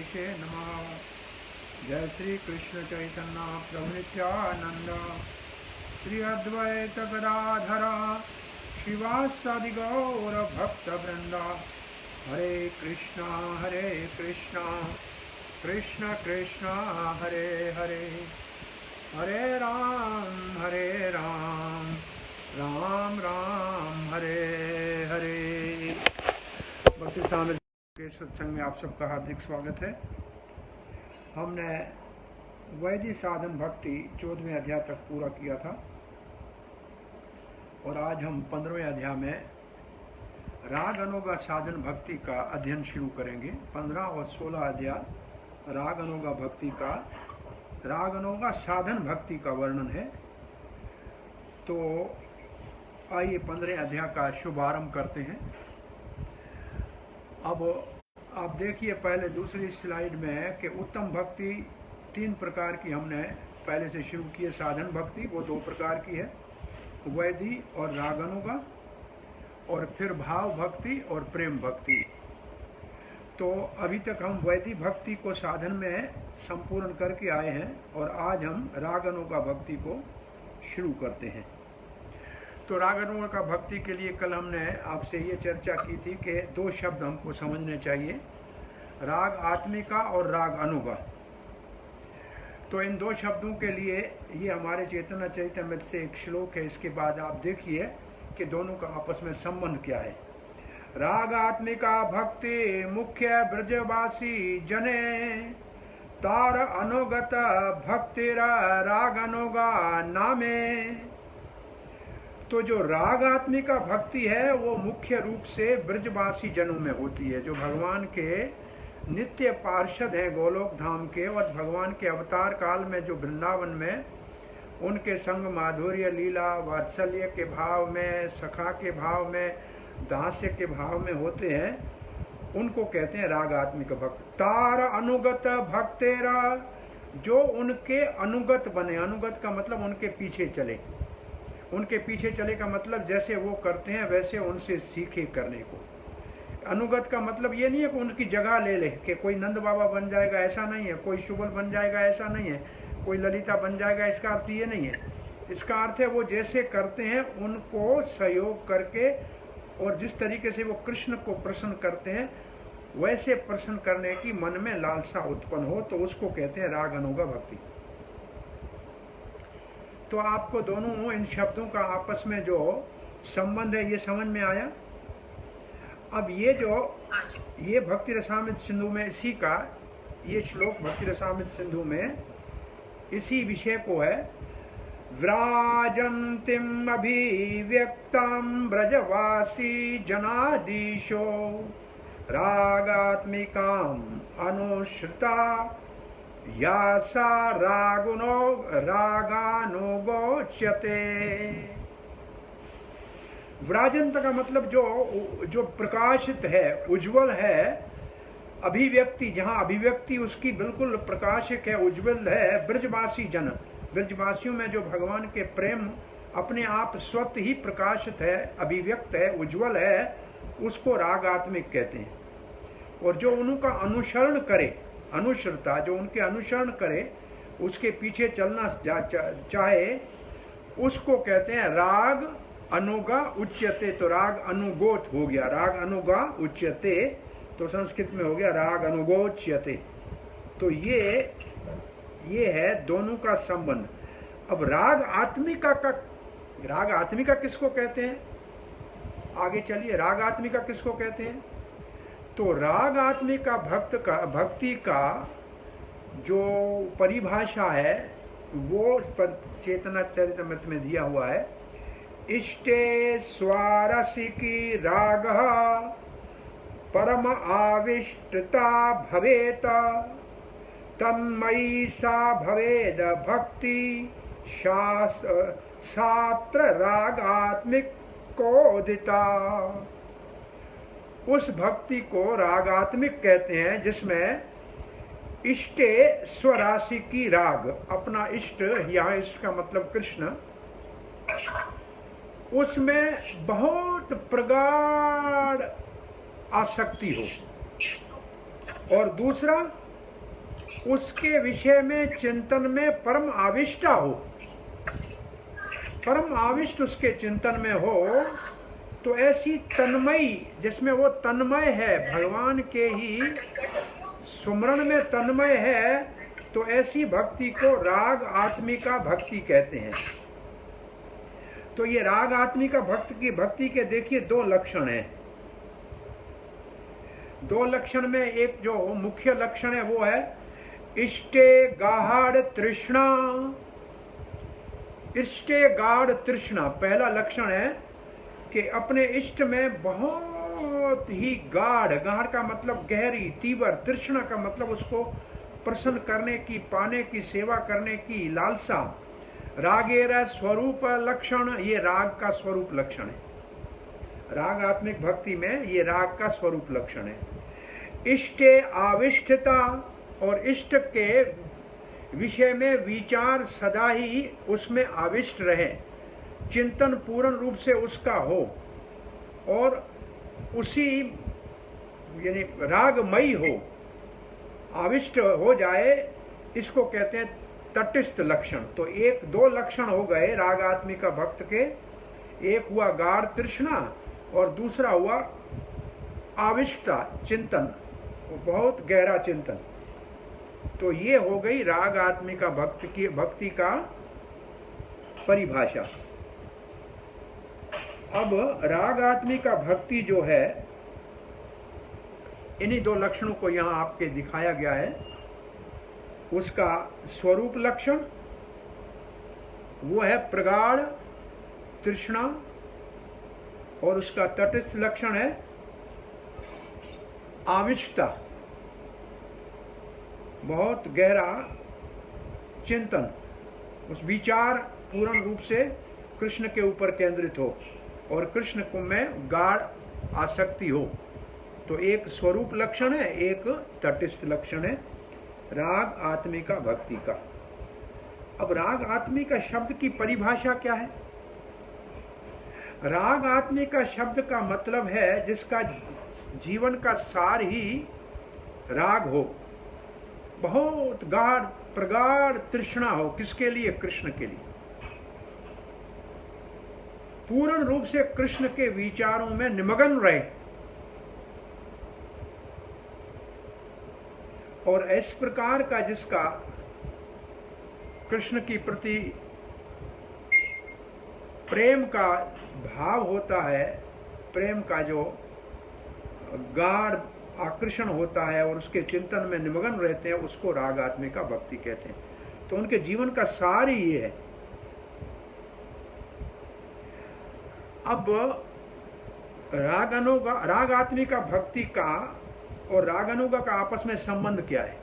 गणेशे नमः। जय श्री कृष्ण चैतन्य प्रभु नित्यानंद, श्री अद्वैत गदाधर शिवासादि गौर भक्त वृंदा। हरे कृष्णा कृष्ण कृष्ण हरे हरे, हरे राम राम राम हरे हरे। भक्ति स्वामी के सत्संग में आप सबका हार्दिक स्वागत है। हमने वैदिक साधन भक्ति 14वें अध्याय तक पूरा किया था और आज हम 15वें अध्याय में राग अनुगा साधन भक्ति का अध्ययन शुरू करेंगे। 15 और 16 अध्याय राग अनुगा भक्ति का, राग अनुगा साधन भक्ति का वर्णन है। तो आइए 15वें अध्याय का शुभारंभ करते हैं। अब आप देखिए पहले दूसरी स्लाइड में कि उत्तम भक्ति 3 प्रकार की हमने पहले से शुरू की है। साधन भक्ति वो 2 प्रकार की है, वैदी और रागानुगा, और फिर भाव भक्ति और प्रेम भक्ति। तो अभी तक हम वैदी भक्ति को साधन में संपूर्ण करके आए हैं और आज हम रागानुगा भक्ति को शुरू करते हैं। तो रागानुगा भक्ति के लिए कल हमने आपसे ये चर्चा की थी कि 2 शब्द हमको समझने चाहिए, राग आत्मिका और राग अनुगा। तो इन 2 शब्दों के लिए ये हमारे चैतन्य चरितामृत से एक श्लोक है। इसके बाद आप देखिए कि दोनों का आपस में संबंध क्या है। राग आत्मिका भक्ति मुख्य ब्रजवासी जने, तार अनुगत भक्तिरा राग अनुगा नामे। तो जो राग आत्मिका भक्ति है वो मुख्य रूप से ब्रजवासी जनों में होती है, जो भगवान के नित्य पार्षद हैं गोलोक धाम के, और भगवान के अवतार काल में जो वृंदावन में उनके संग माधुर्य लीला वात्सल्य के भाव में, सखा के भाव में, दास्य के भाव में होते हैं, उनको कहते हैं राग आत्मिक भक्त। तार अनुगत भक्तेरा, जो उनके अनुगत बने। अनुगत का मतलब उनके पीछे चले। उनके पीछे चले का मतलब जैसे वो करते हैं वैसे उनसे सीखे करने को। अनुगत का मतलब ये नहीं है कि उनकी जगह ले ले, कि कोई नंद बाबा बन जाएगा, ऐसा नहीं है। कोई शुगल बन जाएगा, ऐसा नहीं है। कोई ललिता बन जाएगा, इसका अर्थ ये नहीं है। इसका अर्थ है वो जैसे करते हैं उनको सहयोग करके, और जिस तरीके से वो कृष्ण को प्रसन्न करते हैं वैसे प्रसन्न करने की मन में लालसा उत्पन्न हो, तो उसको कहते हैं राग अनुगा भक्ति। तो आपको दोनों इन शब्दों का आपस में जो संबंध है ये समझ में आया। अब ये भक्ति रसामृत सिंधु में इसी का ये श्लोक भक्ति रसामृत सिंधु में इसी विषय को है। व्राजन्तीम अभिव्यक्तां ब्रजवासी जनादीशो रागात्मिकां अनुश्रुता या सा रागानुगोच्यते। व्राजंत का मतलब जो प्रकाशित है, उज्जवल है। अभिव्यक्ति, जहाँ अभिव्यक्ति उसकी बिल्कुल प्रकाशिक है, उज्जवल है। ब्रजवासी जन, ब्रजवासियों में जो भगवान के प्रेम अपने आप स्वतः ही प्रकाशित है, अभिव्यक्त है, उज्जवल है, उसको रागात्मिक कहते हैं। और जो उनका अनुसरण करे, अनुश्रता, जो उनके अनुसरण करे, उसके पीछे चलना चाहे, उसको कहते हैं राग अनुगा उच्यते। तो राग अनुगोत हो गया, राग अनुगा उच्यते तो संस्कृत में हो गया राग अनुगोच्यते। तो ये है दोनों का संबंध। अब राग आत्मिका किसको कहते हैं? आगे चलिए, राग आत्मिका किसको कहते हैं? तो राग आत्मिका भक्ति का जो परिभाषा है वो चेतना चरितामृत में दिया हुआ है। इष्टे स्वारसिकी राग परम आविष्टता भवेत, तन्मयी सा भवेद भक्ति शास्त्र रागात्मिक कोदिता। उस भक्ति को रागात्मिक कहते हैं जिसमें इष्टे स्वराशि की राग, अपना इष्ट, यहाँ इष्ट का मतलब कृष्ण, उसमें बहुत प्रगाढ़ आसक्ति हो। और दूसरा उसके विषय में चिंतन में परम आविष्टा हो, परम आविष्ट उसके चिंतन में हो, तो ऐसी तन्मयी, जिसमें वो तन्मय है, भगवान के ही सुमरण में तन्मय है, तो ऐसी भक्ति को राग आत्मिका भक्ति कहते हैं। तो ये राग आत्मिका भक्ति के देखिए दो लक्षण हैं। दो लक्षण में एक जो मुख्य लक्षण है वो है इष्टे गाढ़ तृष्णा। इष्टे गाढ़ तृष्णा पहला लक्षण है कि अपने इष्ट में बहुत ही गाढ़, गाढ़ का मतलब गहरी, तीव्र, तृष्णा का मतलब उसको प्रसन्न करने की, पाने की, सेवा करने की लालसा। रागेर स्वरूप लक्षण, ये राग का स्वरूप लक्षण है। राग आत्मिक भक्ति में ये राग का स्वरूप लक्षण है। इष्टे आविष्टता, और इष्ट के विषय में विचार सदा ही उसमें आविष्ट रहे, चिंतन पूर्ण रूप से उसका हो, और उसी यानी रागमयी हो, आविष्ट हो जाए, इसको कहते हैं तटस्थ लक्षण। तो एक दो लक्षण हो गए राग आत्मिका भक्त के, एक हुआ गाढ़ तृष्णा और दूसरा हुआ आविष्टता, चिंतन, बहुत गहरा चिंतन। तो ये हो गई राग आत्मिका भक्ति का परिभाषा। अब राग आत्मिका भक्ति जो है, इन्हीं दो लक्षणों को यहां आपके दिखाया गया है। उसका स्वरूप लक्षण वो है प्रगाढ़ तृष्णा, और उसका तटस्थ लक्षण है आविष्टता, बहुत गहरा चिंतन, उस विचार पूर्ण रूप से कृष्ण के ऊपर केंद्रित हो और कृष्ण को में गाढ़ आसक्ति हो। तो एक स्वरूप लक्षण है, एक तटस्थ लक्षण है राग आत्मिका भक्ति का। अब राग आत्मिका शब्द की परिभाषा क्या है? राग आत्मिका शब्द का मतलब है जिसका जीवन का सार ही राग हो, बहुत गाढ़ प्रगाढ़ तृष्णा हो। किसके लिए? कृष्ण के लिए। पूर्ण रूप से कृष्ण के विचारों में निमग्न रहे, और इस प्रकार का जिसका कृष्ण की प्रति प्रेम का भाव होता है, प्रेम का जो गाढ़ आकर्षण होता है और उसके चिंतन में निमग्न रहते हैं, उसको राग आत्मिका भक्ति कहते हैं। तो उनके जीवन का सार ही ये है। अब राग आत्मिका भक्ति का और रागानुगा का आपस में संबंध क्या है?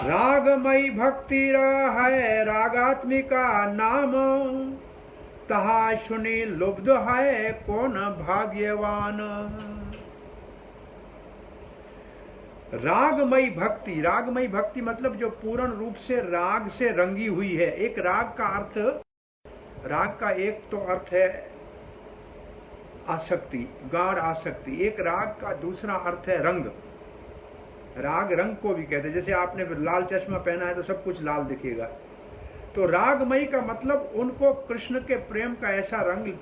रागमयी भक्ति है रागात्मिका नाम, तहा सुनी लुब्ध है कौन भाग्यवान। रागमयी भक्ति, रागमयी भक्ति मतलब जो पूर्ण रूप से राग से रंगी हुई है। एक राग का अर्थ, राग का एक तो अर्थ है आसक्ति, गाढ़ आसक्ति। एक राग का दूसरा अर्थ है रंग। राग रंग को भी कहते हैं। जैसे आपने लाल चश्मा पहना है तो सब कुछ लाल दिखेगा। तो रागमयी का मतलब उनको कृष्ण के प्रेम का ऐसा रंग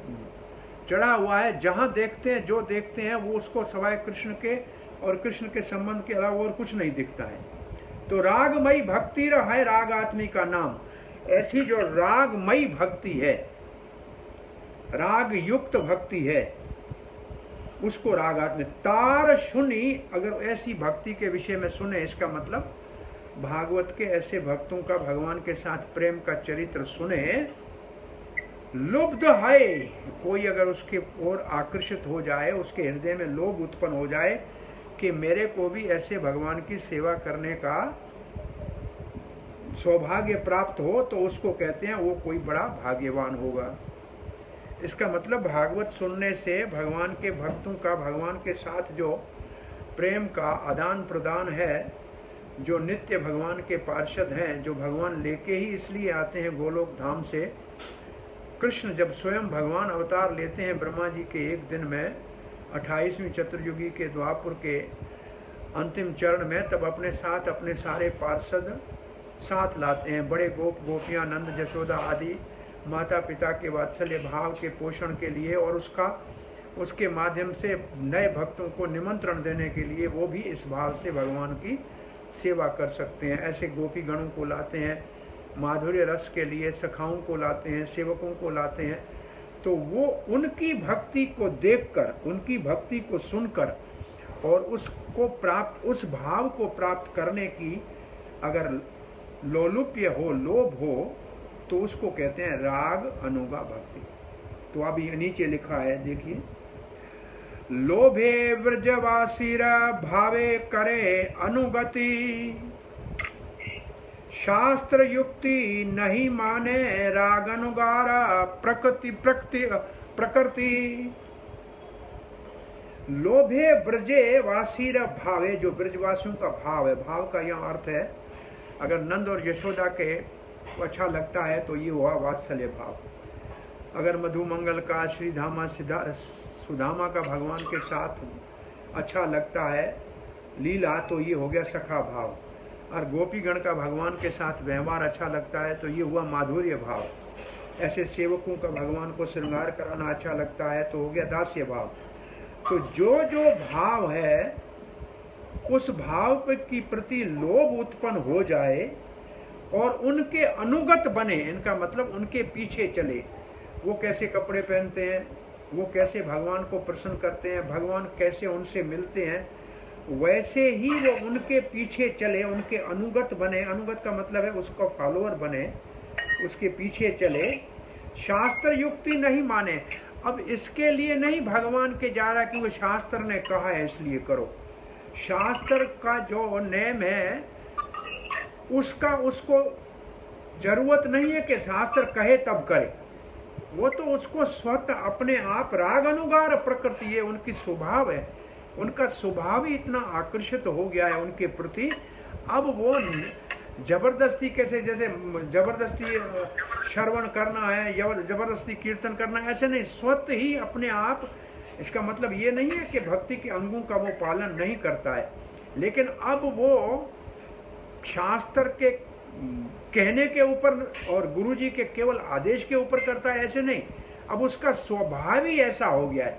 चढ़ा हुआ है, जहां देखते हैं, जो देखते हैं वो उसको सवाए कृष्ण के और कृष्ण के संबंध के अलावा और कुछ नहीं दिखता है। तो रागमयी भक्ति है राग आत्मिका नाम। ऐसी जो रागमयी भक्ति है, राग युक्त भक्ति है, उसको राग आत्मिक। तार सुनी, अगर ऐसी भक्ति के विषय में सुने, इसका मतलब भागवत के ऐसे भक्तों का भगवान के साथ प्रेम का चरित्र सुने, लुब्ध है, कोई अगर उसके ओर आकर्षित हो जाए, उसके हृदय में लोभ उत्पन्न हो जाए कि मेरे को भी ऐसे भगवान की सेवा करने का सौभाग्य प्राप्त हो, तो उसको कहते हैं वो कोई बड़ा भाग्यवान होगा। इसका मतलब भागवत सुनने से भगवान के भक्तों का भगवान के साथ जो प्रेम का आदान प्रदान है, जो नित्य भगवान के पार्षद हैं, जो भगवान लेके ही इसलिए आते हैं गोलोक धाम से। कृष्ण जब स्वयं भगवान अवतार लेते हैं ब्रह्मा जी के एक दिन में, 28वीं चतुर्युगी के द्वापुर के अंतिम चरण में, तब अपने साथ अपने सारे पार्षद साथ लाते हैं। बड़े गोप गोपियाँ, नंद यशोदा आदि माता पिता के वात्सल्य भाव के पोषण के लिए और उसके माध्यम से नए भक्तों को निमंत्रण देने के लिए वो भी इस भाव से भगवान की सेवा कर सकते हैं। ऐसे गोपी गणों को लाते हैं, माधुर्य रस के लिए सखाओं को लाते हैं, सेवकों को लाते हैं। तो वो उनकी भक्ति को देखकर, उनकी भक्ति को सुनकर और उसको प्राप्त, उस भाव को प्राप्त करने की अगर लोलुप्य हो, लोभ हो, तो उसको कहते हैं राग अनुगा भक्ति। तो अभी नीचे लिखा है, देखिए, लोभे व्रजवासीर भावे करे अनुगति, शास्त्र युक्ति नहीं माने राग अनुगार प्रकृति। लोभे ब्रजे वासीर भावे, जो ब्रजवासियों का भाव है, भाव का यह अर्थ है अगर नंद और यशोदा के अच्छा लगता है तो ये हुआ वात्सल्य भाव। अगर मधुमंगल का, श्रीधामा सुदामा का भगवान के साथ अच्छा लगता है लीला, तो ये हो गया सखा भाव। और गोपीगण का भगवान के साथ व्यवहार अच्छा लगता है तो ये हुआ माधुर्य भाव। ऐसे सेवकों का भगवान को श्रृंगार कराना अच्छा लगता है तो हो गया दास्य भाव। तो जो जो भाव है उस भाव की प्रति लोभ उत्पन्न हो जाए और उनके अनुगत बने, इनका मतलब उनके पीछे चले। वो कैसे कपड़े पहनते हैं, वो कैसे भगवान को प्रसन्न करते हैं, भगवान कैसे उनसे मिलते हैं, वैसे ही वो उनके पीछे चले, उनके अनुगत बने। अनुगत का मतलब है उसका फॉलोअर बने, उसके पीछे चले। शास्त्र युक्ति नहीं माने। अब इसके लिए नहीं भगवान के जा रहा कि वो शास्त्र ने कहा है इसलिए करो। शास्त्र का जो नेम है उसको जरूरत नहीं है कि शास्त्र कहे तब करे। वो तो उसको स्वतः अपने आप राग अनुगार प्रकृति, ये उनकी स्वभाव है। उनका स्वभाव ही इतना आकर्षित हो गया है उनके प्रति। अब वो जबरदस्ती, कैसे जैसे जबरदस्ती श्रवण करना है, जबरदस्ती कीर्तन करना है, ऐसे नहीं, स्वतः ही अपने आप। इसका मतलब ये नहीं है कि भक्ति के अंगों का वो पालन नहीं करता है, लेकिन अब वो शास्त्र के कहने के ऊपर और गुरुजी के केवल आदेश के ऊपर करता है, ऐसे नहीं। अब उसका स्वभाव ही ऐसा हो गया है,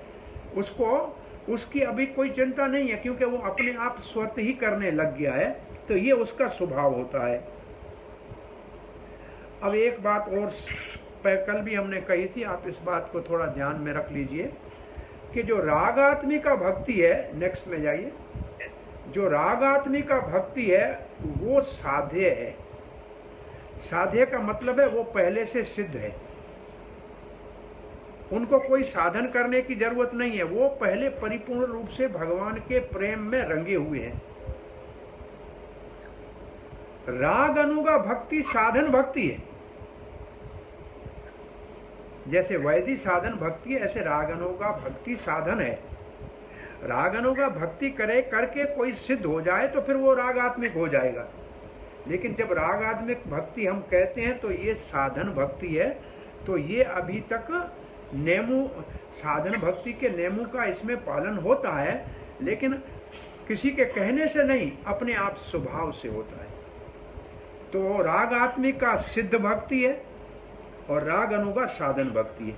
उसकी अभी कोई चिंता नहीं है, क्योंकि वो अपने आप स्वतः ही करने लग गया है। तो ये उसका स्वभाव होता है। अब एक बात और कल भी हमने कही थी, आप इस बात को थोड़ा ध्यान में रख लीजिए कि जो रागात्मिका भक्ति है, नेक्स्ट में जाइए, जो रागात्मिका भक्ति है वो साध्य है। साध्य का मतलब है वो पहले से सिद्ध है, उनको कोई साधन करने की जरूरत नहीं है, वो पहले परिपूर्ण रूप से भगवान के प्रेम में रंगे हुए हैं। राग अनुगा भक्ति साधन भक्ति है। जैसे वैदिक साधन भक्ति है, ऐसे राग अनुगा भक्ति साधन है। राग अनुगा भक्ति करके कोई सिद्ध हो जाए तो फिर वो रागात्मिक हो जाएगा। लेकिन जब रागात्मिक भक्ति हम कहते हैं तो ये साधन भक्ति है। तो ये अभी तक नेमों, साधन भक्ति के नेमों का इसमें पालन होता है, लेकिन किसी के कहने से नहीं, अपने आप स्वभाव से होता है। तो रागात्मिक का सिद्ध भक्ति है और राग अनुगा साधन भक्ति है।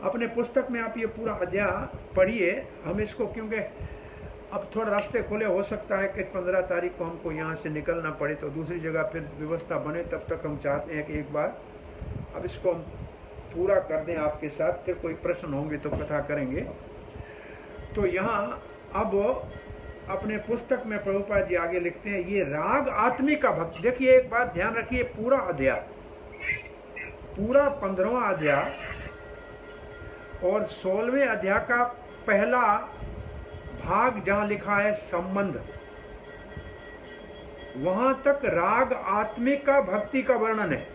अपने पुस्तक में आप ये पूरा अध्याय पढ़िए। हम इसको, क्योंकि अब थोड़ा रास्ते खुले, हो सकता है कि 15 तारीख को हमको यहाँ से निकलना पड़े तो दूसरी जगह फिर व्यवस्था बने, तब तक हम चाहते हैं कि एक बार अब इसको हम पूरा कर दें आपके साथ। फिर कोई प्रश्न होंगे तो कथा करेंगे। तो यहाँ अब अपने पुस्तक में प्रभुपाद जी आगे लिखते हैं, ये राग आत्मिक का भक्त। देखिए एक बात ध्यान रखिए, पूरा अध्याय, पूरा 15वां अध्याय और 16वें अध्याय का पहला भाग जहां लिखा है संबंध, वहां तक राग आत्मिक का भक्ति का वर्णन है।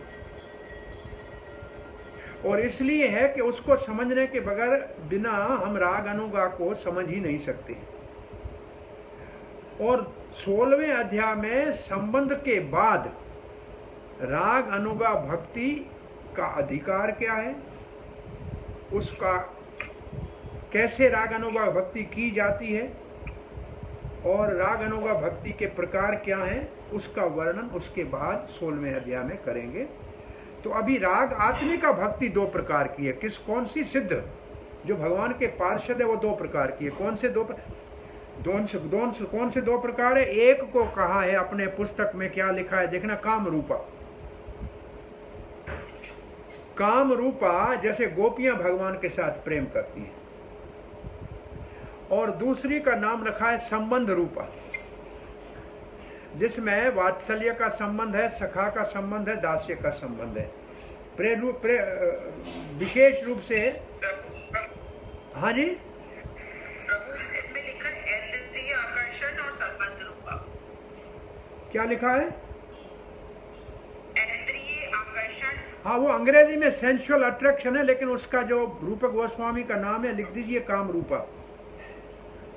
और इसलिए है कि उसको समझने के बगैर बिना हम राग अनुगा को समझ ही नहीं सकते। और 16वें अध्याय में संबंध के बाद राग अनुगा भक्ति का अधिकार क्या है, उसका कैसे राग अनुगा भक्ति की जाती है, और राग अनुगा भक्ति के प्रकार क्या हैं उसका वर्णन उसके बाद 16वें अध्याय में करेंगे। तो अभी राग आत्मिका भक्ति 2 प्रकार की है। कौन सी? सिद्ध, जो भगवान के पार्षद है, वो 2 प्रकार की है। कौन से 2 प्रकार है? एक को कहा है अपने पुस्तक में, क्या लिखा है देखना, काम रूपा। काम रूपा जैसे गोपियां भगवान के साथ प्रेम करती हैं। और दूसरी का नाम रखा है संबंध रूपा, जिसमें वात्सल्य का संबंध है, सखा का संबंध है, दास्य का संबंध है। विशेष रूप से। हाँ जी, इसमें लिखा है इंद्रिय आकर्षण और संबंध रूपा। क्या लिखा है? इंद्रिय आकर्षण। हाँ, वो अंग्रेजी में सेंसुअल अट्रैक्शन है, लेकिन उसका जो रूपक गोस्वामी का नाम है लिख दीजिए काम रूपा।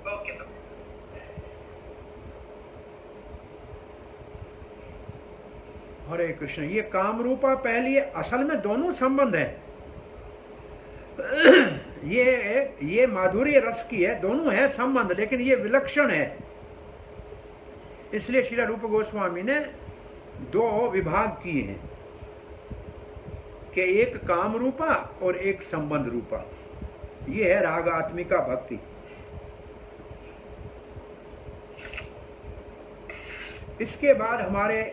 ओके। हरे कृष्ण। ये काम रूपा पहली, असल में दोनों संबंध है। ये माधुर्य रस की है, दोनों है संबंध, लेकिन ये विलक्षण है। इसलिए श्री रूप गोस्वामी ने 2 विभाग किए हैं कि एक काम रूपा और एक संबंध रूपा। ये है राग आत्मिका भक्ति। इसके बाद हमारे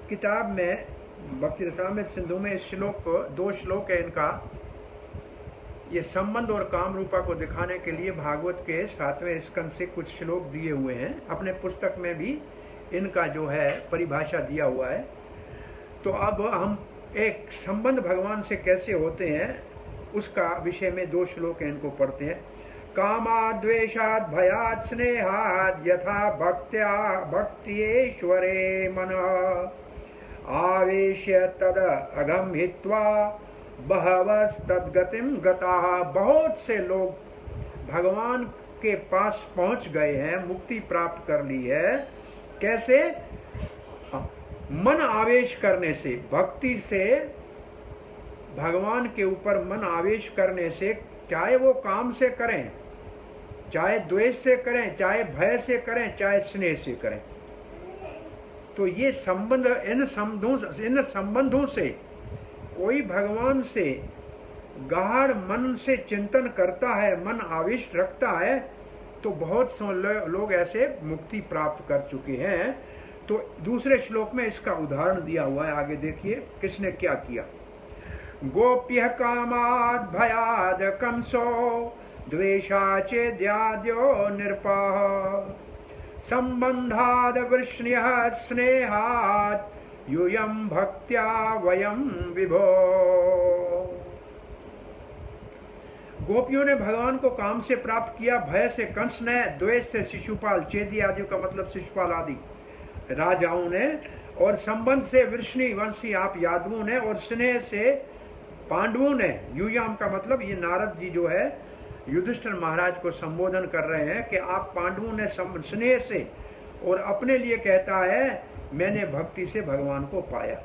किताब में भक्ति रसामृत सिंधु में इस श्लोक 2 श्लोक है इनका। ये संबंध और काम रूपा को दिखाने के लिए भागवत के 7वें स्कंद से कुछ श्लोक दिए हुए हैं। अपने पुस्तक में भी इनका जो है परिभाषा दिया हुआ है। तो अब हम एक संबंध भगवान से कैसे होते हैं उसका विषय में 2 श्लोक हैं, इनको पढ़ते हैं। कामाद् द्वेषाद् भयात् स्नेहाद् यथा भक्त्या भक्त्येश्वरे मनः आवेश्य तद अगम हित्वा बहवस्तद्गतिम गताः। बहुत से लोग भगवान के पास पहुंच गए हैं, मुक्ति प्राप्त कर ली है। कैसे? मन आवेश करने से, भक्ति से, भगवान के ऊपर मन आवेश करने से, चाहे वो काम से करें, चाहे द्वेष से करें, चाहे भय से करें, चाहे स्नेह से करें। तो ये संबंध, इन संबंधों से कोई भगवान से गाढ़ मन से चिंतन करता है, मन आविष्ट रखता है, तो बहुत से लोग ऐसे मुक्ति प्राप्त कर चुके हैं। तो दूसरे श्लोक में इसका उदाहरण दिया हुआ है, आगे देखिए किसने क्या किया। गोप्य कामाद् भयाद् कंसो द्वेषाचेद्याद्यो नृपः संबंधाद् वृष्ण्यः स्नेहात् यूयं भक्त्या वयं विभो। गोपियों ने भगवान को काम से प्राप्त किया, भय से कंस ने, द्वेष से शिशुपाल, चेदी आदि का मतलब शिशुपाल आदि राजाओं ने, और संबंध से वृष्णि वंशी आप यादवों ने, और स्नेह से पांडवों ने। यूयाम का मतलब ये नारद जी जो है युधिष्ठिर महाराज को संबोधन कर रहे हैं कि आप पांडवों ने स्नेह से, और अपने लिए कहता है मैंने भक्ति से भगवान को पाया।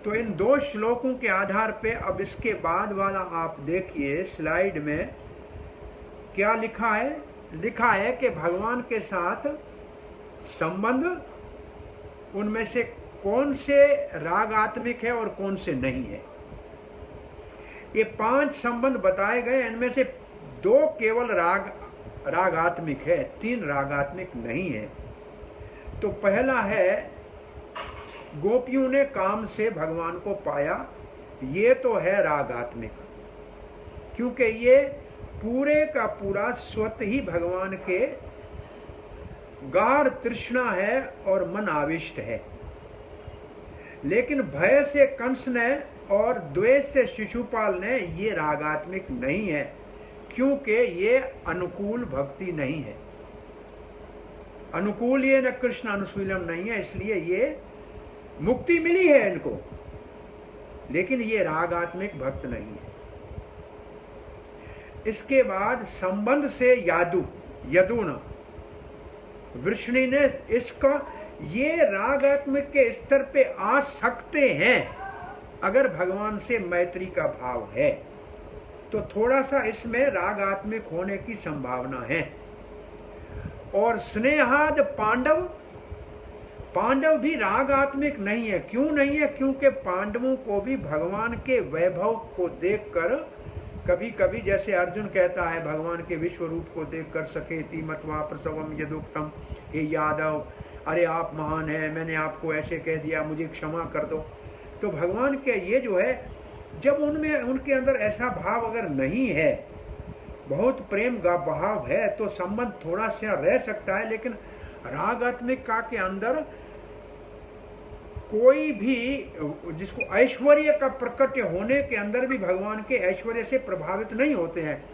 तो इन 2 श्लोकों के आधार पे अब इसके बाद वाला आप देखिए स्लाइड में क्या लिखा है। लिखा है कि भगवान के साथ संबंध, उनमें से कौन से रागात्मिक है और कौन से नहीं है। ये 5 संबंध बताए गए, इनमें से 2 केवल रागात्मिक है, 3 रागात्मिक नहीं है। तो पहला है गोपियों ने काम से भगवान को पाया, ये तो है रागात्मिक, क्योंकि ये पूरे का पूरा स्वतः ही भगवान के गाढ़ तृष्णा है और मन आविष्ट है। लेकिन भय से कंस ने और द्वेष से शिशुपाल ने ये रागात्मिक नहीं है, क्योंकि ये अनुकूल भक्ति नहीं है। अनुकूल ये न कृष्ण अनुशीलम नहीं है, इसलिए ये मुक्ति मिली है इनको, लेकिन ये रागात्मिक भक्त नहीं है। इसके बाद संबंध से यदुन वृष्णि ने इसका, ये रागात्मिक के स्तर पे आ सकते हैं अगर भगवान से मैत्री का भाव है, तो थोड़ा सा इसमें रागात्मिक होने की संभावना है। और स्नेहाद पांडव, पांडव भी रागात्मिक नहीं है। क्यों नहीं है? क्योंकि पांडवों को भी भगवान के वैभव को देखकर कभी कभी, जैसे अर्जुन कहता है भगवान के विश्व रूप को देखकर, सखेति मत्वा प्रसवम यदुक्तम, हे यादव, अरे आप महान हैं, मैंने आपको ऐसे कह दिया, मुझे क्षमा कर दो। तो भगवान के ये जो है, जब उनमें, उनके अंदर ऐसा भाव अगर नहीं है, बहुत प्रेम का भाव है, तो संबंध थोड़ा सा रह सकता है। लेकिन रागात्मिका के अंदर कोई भी, जिसको ऐश्वर्य का प्रकट होने के अंदर भी भगवान के ऐश्वर्य से प्रभावित नहीं होते हैं।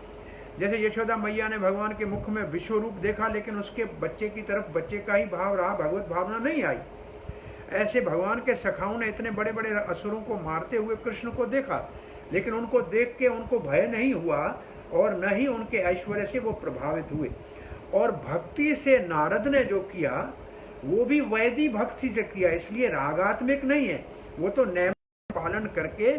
जैसे यशोदा मैया ने भगवान के मुख में विश्व रूप देखा, लेकिन उसके बच्चे की तरफ बच्चे का ही भाव रहा, भगवत भावना नहीं आई। ऐसे भगवान के सखाओं ने इतने बड़े बड़े असुरों को मारते हुए कृष्ण को देखा, लेकिन उनको देख के उनको भय नहीं हुआ और न ही उनके ऐश्वर्य से वो प्रभावित हुए। और भक्ति से नारद ने जो किया वो भी वैदी भक्ति से किया, इसलिए रागात्मिक नहीं है। वो तो नियम पालन करके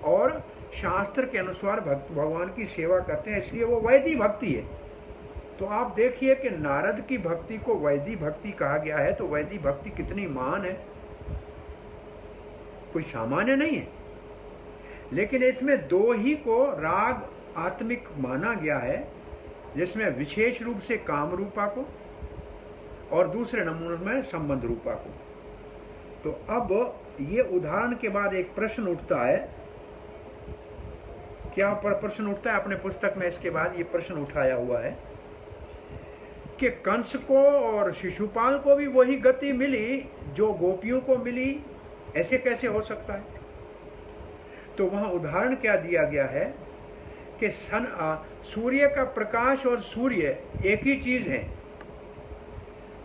और शास्त्र के अनुसार भगवान की सेवा करते हैं, इसलिए वो वैदी भक्ति है। तो आप देखिए कि नारद की भक्ति को वैदी भक्ति कहा गया है, तो वैदी भक्ति कितनी महान है, कोई सामान्य नहीं है। लेकिन इसमें दो ही को राग आत्मिक माना गया है, जिसमें विशेष रूप से काम रूपा को और दूसरे नंबर में संबंध रूपा को। तो अब ये उदाहरण के बाद एक प्रश्न उठता है, क्या प्रश्न उठता है अपने पुस्तक में, इसके बाद ये प्रश्न उठाया हुआ है कि कंस को और शिशुपाल को भी वही गति मिली जो गोपियों को मिली, ऐसे कैसे हो सकता है? तो वहां उदाहरण क्या दिया गया है कि सूर्य का प्रकाश और सूर्य एक ही चीज है।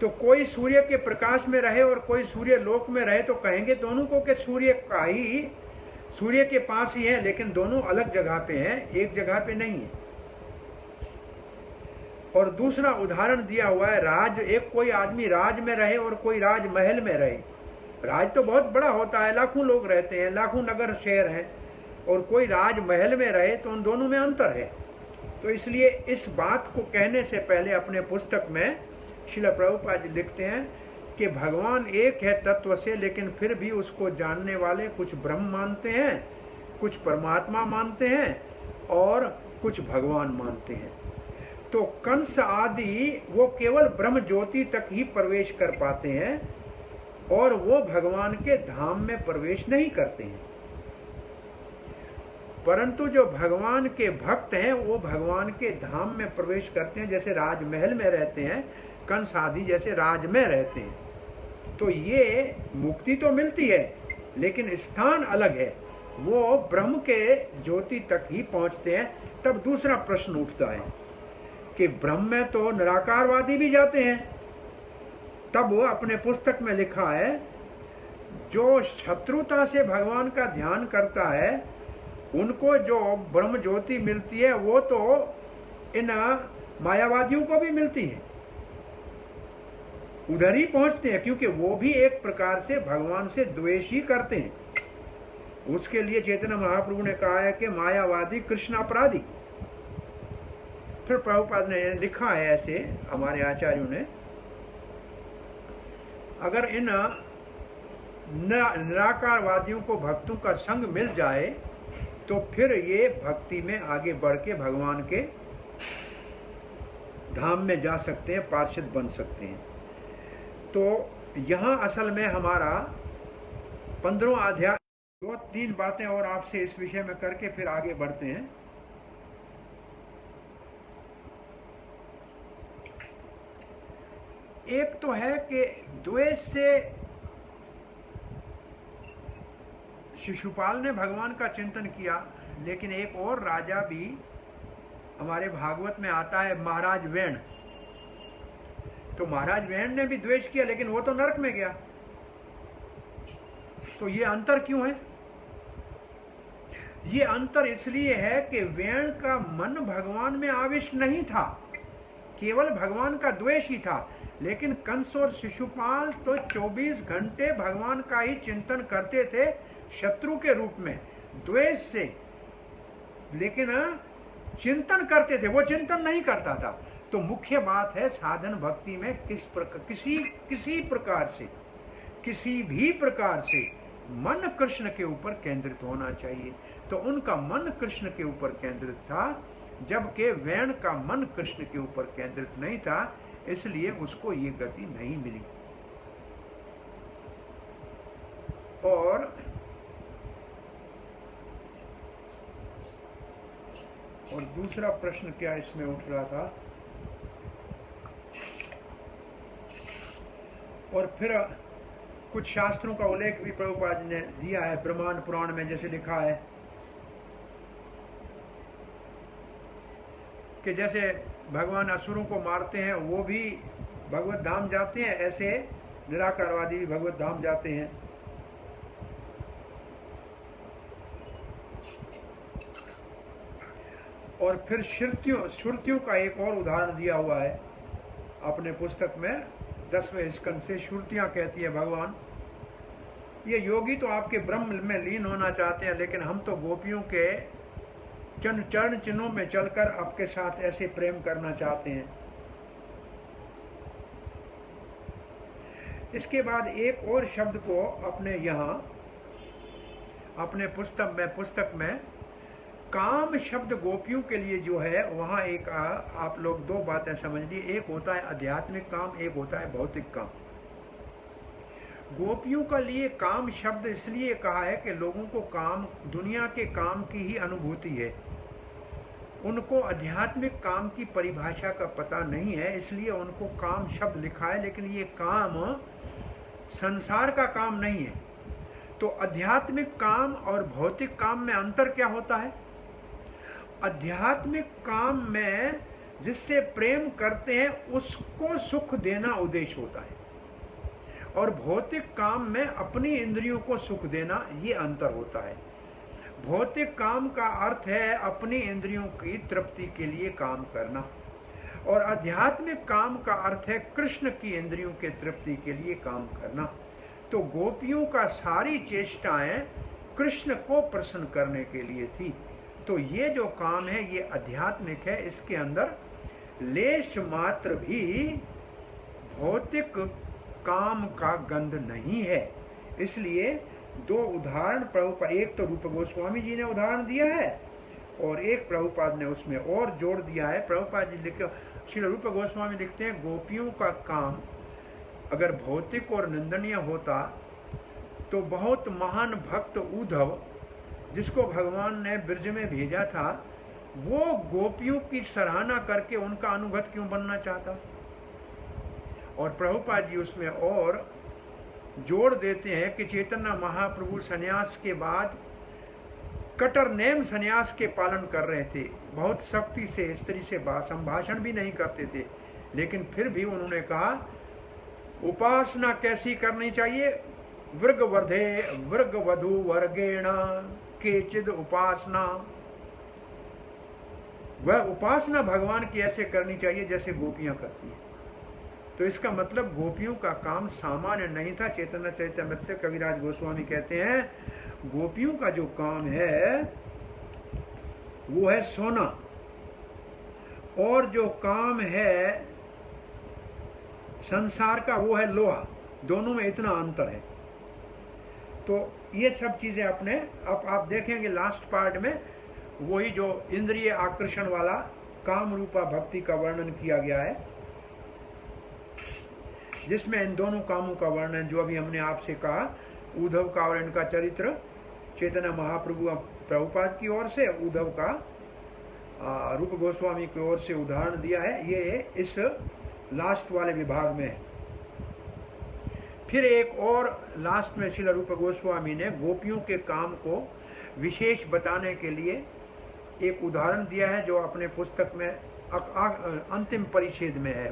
तो कोई सूर्य के प्रकाश में रहे और कोई सूर्य लोक में रहे तो कहेंगे दोनों को कि सूर्य का ही, सूर्य के पास ही है, लेकिन दोनों अलग जगह पे हैं, एक जगह पे नहीं है। और दूसरा उदाहरण दिया हुआ है, राज, एक कोई आदमी राज में रहे और कोई राज महल में रहे। राज तो बहुत बड़ा होता है, लाखों लोग रहते हैं, लाखों नगर शहर हैं, और कोई राज महल में रहे, तो उन दोनों में अंतर है। तो इसलिए इस बात को कहने से पहले अपने पुस्तक में श्रील प्रभुपाद जी लिखते हैं कि भगवान एक है तत्व से, लेकिन फिर भी उसको जानने वाले कुछ ब्रह्म मानते हैं, कुछ परमात्मा मानते हैं और कुछ भगवान मानते हैं। तो कंस आदि वो केवल ब्रह्म ज्योति तक ही प्रवेश कर पाते हैं और वो भगवान के धाम में प्रवेश नहीं करते हैं। परंतु जो भगवान के भक्त हैं वो भगवान के धाम में प्रवेश करते हैं, जैसे राजमहल में रहते हैं, कंस आदि जैसे राज में रहते हैं। तो ये मुक्ति तो मिलती है, लेकिन स्थान अलग है, वो ब्रह्म के ज्योति तक ही पहुंचते हैं। तब दूसरा प्रश्न उठता है कि ब्रह्म में तो निराकारवादी भी जाते हैं। तब वो अपने पुस्तक में लिखा है, जो शत्रुता से भगवान का ध्यान करता है उनको जो ब्रह्म ज्योति मिलती है वो तो इन मायावादियों को भी मिलती है, उधर ही पहुंचते हैं, क्योंकि वो भी एक प्रकार से भगवान से द्वेष ही करते हैं। उसके लिए चैतन्य महाप्रभु ने कहा है कि मायावादी कृष्ण अपराधी। फिर प्रभुपाद ने लिखा है ऐसे, हमारे आचार्यों ने, अगर इन निराकारवादियों को भक्तों का संग मिल जाए तो फिर ये भक्ति में आगे बढ़ के भगवान के धाम में जा सकते हैं, पार्षद बन सकते हैं। तो यहाँ असल में हमारा 15वां अध्याय, 2-3 बातें और आपसे इस विषय में करके फिर आगे बढ़ते हैं। एक तो है कि द्वेष से शिशुपाल ने भगवान का चिंतन किया, लेकिन एक और राजा भी हमारे भागवत में आता है, महाराज वेण। तो महाराज वेण ने भी द्वेष किया, लेकिन वो तो नरक में गया। तो ये अंतर क्यों है? ये अंतर इसलिए है कि वेण का मन भगवान में आविष्ट नहीं था, केवल भगवान का द्वेष ही था। लेकिन कंस और शिशुपाल तो 24 घंटे भगवान का ही चिंतन करते थे, शत्रु के रूप में, द्वेष से। लेकिन चिंतन करते थे, वो चिंतन नहीं करता था। तो मुख्य बात है साधन भक्ति में किसी प्रकार से, किसी भी प्रकार से मन कृष्ण के ऊपर केंद्रित होना चाहिए। तो उनका मन कृष्ण के ऊपर केंद्रित था, जबकि वेण का मन कृष्ण के ऊपर केंद्रित नहीं था, इसलिए उसको ये गति नहीं मिली। और दूसरा प्रश्न क्या इसमें उठ रहा था, और फिर कुछ शास्त्रों का उल्लेख भी प्रभुपाद ने दिया है ब्रह्मांड पुराण में, जैसे लिखा है कि जैसे भगवान असुरों को मारते हैं वो भी भगवत धाम जाते हैं, ऐसे निराकारवादी भी भगवत धाम जाते हैं। और फिर श्रुतियों का एक और उदाहरण दिया हुआ है अपने पुस्तक में 10वें स्कंद से। श्रुतियां कहती है भगवान, ये योगी तो आपके ब्रह्म में लीन होना चाहते हैं, लेकिन हम तो गोपियों के चरण चिन्हों में चलकर आपके साथ ऐसे प्रेम करना चाहते हैं। इसके बाद एक और शब्द को अपने यहाँ अपने पुस्तक में काम शब्द गोपियों के लिए जो है, वहाँ एक आप लोग दो बातें समझ लीजिए। एक होता है आध्यात्मिक काम, एक होता है भौतिक काम। गोपियों का लिए काम शब्द इसलिए कहा है कि लोगों को काम, दुनिया के काम की ही अनुभूति है, उनको आध्यात्मिक काम की परिभाषा का पता नहीं है, इसलिए उनको काम शब्द लिखा है। लेकिन ये काम संसार का काम नहीं है। तो आध्यात्मिक काम और भौतिक काम में अंतर क्या होता है? आध्यात्मिक काम में जिससे प्रेम करते हैं उसको सुख देना उद्देश्य होता है, और भौतिक काम में अपनी इंद्रियों को सुख देना, ये अंतर होता है। भौतिक काम का अर्थ है अपनी इंद्रियों की तृप्ति के लिए काम करना, और आध्यात्मिक काम का अर्थ है कृष्ण की इंद्रियों के तृप्ति के लिए काम करना। तो गोपियों का सारी चेष्टाएं कृष्ण को प्रसन्न करने के लिए थी। तो ये जो काम है ये आध्यात्मिक है, इसके अंदर लेश मात्र भी भौतिक काम का गंध नहीं है। इसलिए दो उदाहरण प्रभुपाद, एक तो रूप गोस्वामी जी ने उदाहरण दिया है और एक प्रभुपाद ने उसमें और जोड़ दिया है। प्रभुपाद जी लिखे, श्री रूप गोस्वामी लिखते हैं, गोपियों का काम अगर भौतिक और निंदनीय होता तो बहुत महान भक्त उद्धव, जिसको भगवान ने ब्रज में भेजा था, वो गोपियों की सराहना करके उनका अनुगत क्यों बनना चाहता? और प्रभुपाद जी उसमें और जोड़ देते हैं कि चैतन्य महाप्रभु सन्यास के बाद कटर नेम सन्यास के पालन कर रहे थे, बहुत सख्ती से स्त्री से संभाषण भी नहीं करते थे, लेकिन फिर भी उन्होंने कहा उपासना कैसी करनी चाहिए? वृग वधु वर्गेण केचिद उपासना, वह उपासना भगवान की ऐसे करनी चाहिए जैसे गोपियां करती है। तो इसका मतलब गोपियों का काम सामान्य नहीं था। चैतन्य चरितामृत से कविराज गोस्वामी कहते हैं गोपियों का जो काम है वो है सोना, और जो काम है संसार का वो है लोहा। दोनों में इतना अंतर है। तो ये सब चीजें अपने आप देखेंगे लास्ट पार्ट में वही जो इंद्रिय आकर्षण वाला काम रूपा भक्ति का वर्णन किया गया है, जिसमें इन दोनों कामों का वर्णन जो अभी हमने आपसे कहा, उद्धव का और इनका चरित्र चैतन्य महाप्रभु प्रभुपाद की ओर से, उद्धव का रूप गोस्वामी की ओर से उदाहरण दिया है, ये इस लास्ट वाले विभाग में है। फिर एक और लास्ट में श्रील रूप गोस्वामी ने गोपियों के काम को विशेष बताने के लिए एक उदाहरण दिया है जो अपने पुस्तक में अंतिम परिच्छेद में है।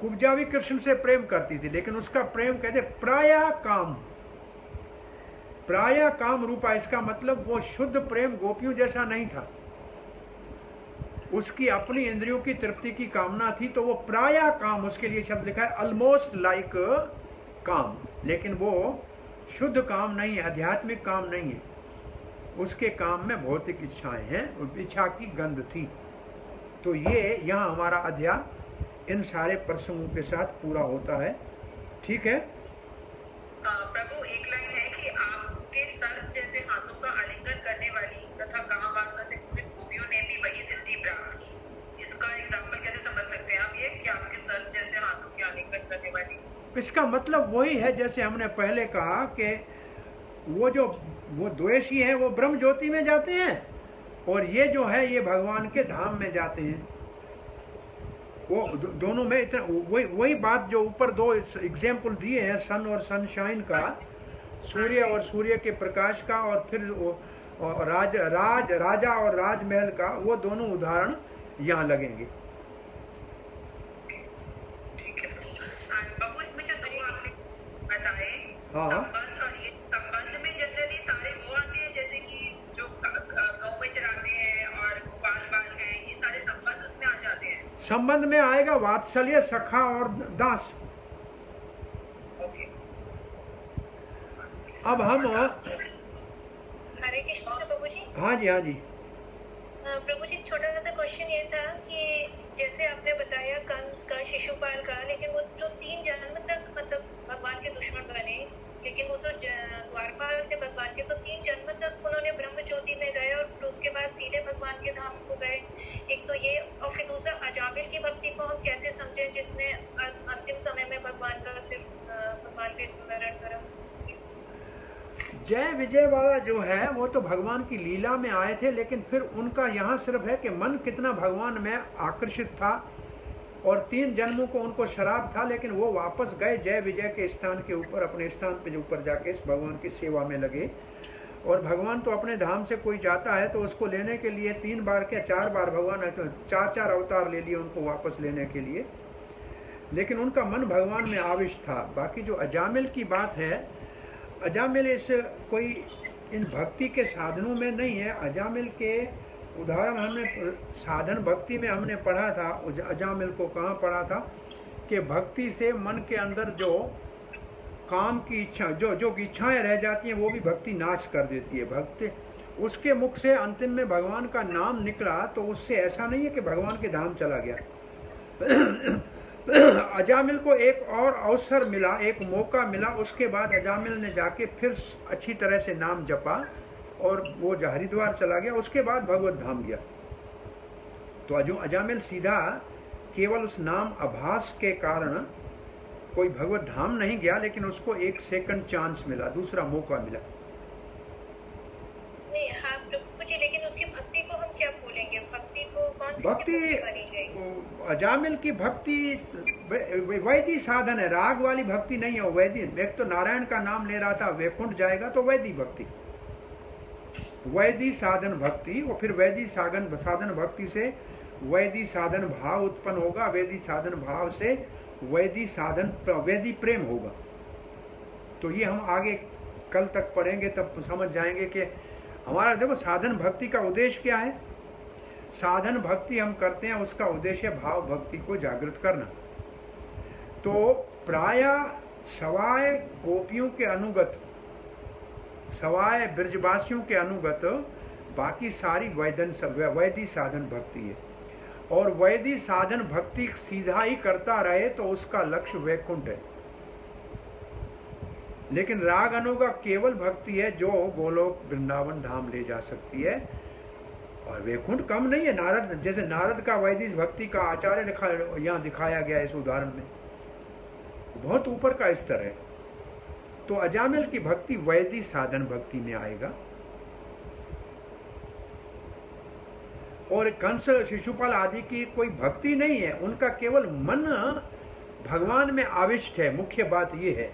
कुब्जा भी कृष्ण से प्रेम करती थी, लेकिन उसका प्रेम कहते प्राया काम रूपा। इसका मतलब वो शुद्ध प्रेम गोपियों जैसा नहीं था, उसकी अपनी इंद्रियों की तृप्ति की कामना थी। तो वो प्राया काम, उसके लिए शब्द लिखा है ऑलमोस्ट लाइक काम, लेकिन वो शुद्ध काम नहीं है, आध्यात्मिक काम नहीं है। उसके काम में भौतिक इच्छाएं हैं, इच्छा की गंध थी। तो ये यहाँ हमारा अध्याय इन सारे प्रसंगों के साथ पूरा होता है। ठीक है। प्रभु, एक लाइन है कि आपके सर्प जैसे हाथों का आलिंगन करने वाली तथा कामवासना से पीड़ित गोपियों ने भी वही सिद्धि प्राप्त की। इसका एग्जाम्पल कैसे समझ सकते हैं आप ये कि आपके सर्प जैसे हाथों के आलिंगन करने वाली? इसका मतलब वही है जैसे हमने पहले कहा कि वो द्वेषी है वो ब्रह्म ज्योति में जाते हैं, और ये जो है ये भगवान के धाम में जाते हैं। वो दोनों में इतना वही बात जो ऊपर दो एग्जाम्पल दिए हैं, सन और सनशाइन का, सूर्य और सूर्य के प्रकाश का, और फिर और राजा और राजमहल का, वो दोनों उदाहरण यहाँ लगेंगे। ठीक है प्रभु, इसमें जो दो आपने बताए हाँ संबंध, और ये संबंध में जनरली सारे वो आते हैं जैसे कि जो गाँव में चराते हैं और गोपाल बाल हैं, ये सारे संबंध उसमें आ जाते हैं। संबंध में आएगा वात्सल्य, सखा और दास। ओके। अब हम हरे कृष्ण प्रभु जी। हाँ जी, हाँ जी। प्रभु जी, छोटा सा क्वेश्चन ये था कि जैसे आपने बताया कंस का, शिशुपाल का, लेकिन वो जो 3 जन्म तक मतलब भगवान के दुश्मन बने, लेकिन वो तो द्वारपाल थे भगवान के, तो 3 जन्म तक उन्होंने ब्रह्म ज्योति में गए और उसके बाद सीधे भगवान के धाम को गए। एक तो ये, और फिर दूसरा अजामिल की भक्ति को हम कैसे समझें जिसने अंतिम समय में भगवान का सिर्फ भगवान का स्मरण करा। जय विजय वाला जो है वो तो भगवान की लीला में आए थे, लेकिन फिर उनका यहाँ सिर्फ है कि मन कितना भगवान में आकर्षित था, और 3 जन्मों को उनको शराब था, लेकिन वो वापस गए जय विजय के स्थान के ऊपर, अपने स्थान पे ऊपर जाके इस भगवान की सेवा में लगे। और भगवान तो अपने धाम से कोई जाता है तो उसको लेने के लिए 3 बार क्या 4 बार भगवान 4 अवतार ले लिए उनको वापस लेने के लिए, लेकिन उनका मन भगवान में आविष्ट था। बाकी जो अजामिल की बात है, अजामिल इस कोई इन भक्ति के साधनों में नहीं है। अजामिल के उदाहरण हमने साधन भक्ति में हमने पढ़ा था। अजामिल को कहाँ पढ़ा था कि भक्ति से मन के अंदर जो काम की इच्छा, जो इच्छाएं रह जाती हैं वो भी भक्ति नाश कर देती है। भक्ति उसके मुख से अंतिम में भगवान का नाम निकला तो उससे ऐसा नहीं है कि भगवान के धाम चला गया। अजामिल को एक और अवसर मिला, एक मौका मिला, उसके बाद अजामिल ने जाके फिर अच्छी तरह से नाम जपा और वो हरिद्वार चला गया, उसके बाद भगवत धाम गया। तो अजामिल सीधा केवल उस नाम आभास के कारण कोई भगवत धाम नहीं गया, लेकिन उसको एक सेकंड चांस मिला, दूसरा मौका मिला। नहीं, हाँ प्रभु जी, लेकिन उसकी भक्ति को हम क्या बोलेंगे? भक्ति को कौन सी भक्ति मानी जाएगी? अजामिल की भक्ति वैदी साधन है, राग वाली भक्ति नहीं है। वैदी, एक तो नारायण का नाम ले रहा था, वैकुंठ जाएगा तो वैदी भक्ति, वैदी साधन भक्ति। और फिर वैदी साधन भक्ति से वैदी साधन भाव उत्पन्न होगा, वैदी साधन भाव से वैदी साधन वैदी प्रेम होगा। तो ये हम आगे कल तक पढ़ेंगे, तब समझ जाएंगे कि हमारा देखो साधन भक्ति का उद्देश्य क्या है। साधन भक्ति हम करते हैं, उसका उद्देश्य भाव भक्ति को जागृत करना। तो प्राय सवाय गोपियों के अनुगत, सवाय ब्रजवासियों के अनुगत बाकी सारी वैदी साधन भक्ति है। और वैदी साधन भक्ति सीधा ही करता रहे तो उसका लक्ष्य वैकुंठ है। लेकिन राग अनुगा केवल भक्ति है जो गोलोक वृंदावन धाम ले जा सकती है, और वैकुंठ कम नहीं है। नारद, जैसे नारद का वैदिक भक्ति का आचार्य यहाँ दिखाया गया है इस उदाहरण में, बहुत ऊपर का स्तर है। तो अजामिल की भक्ति वैदिक साधन भक्ति में आएगा। और कंस शिशुपाल आदि की कोई भक्ति नहीं है, उनका केवल मन भगवान में आविष्ट है। मुख्य बात यह है,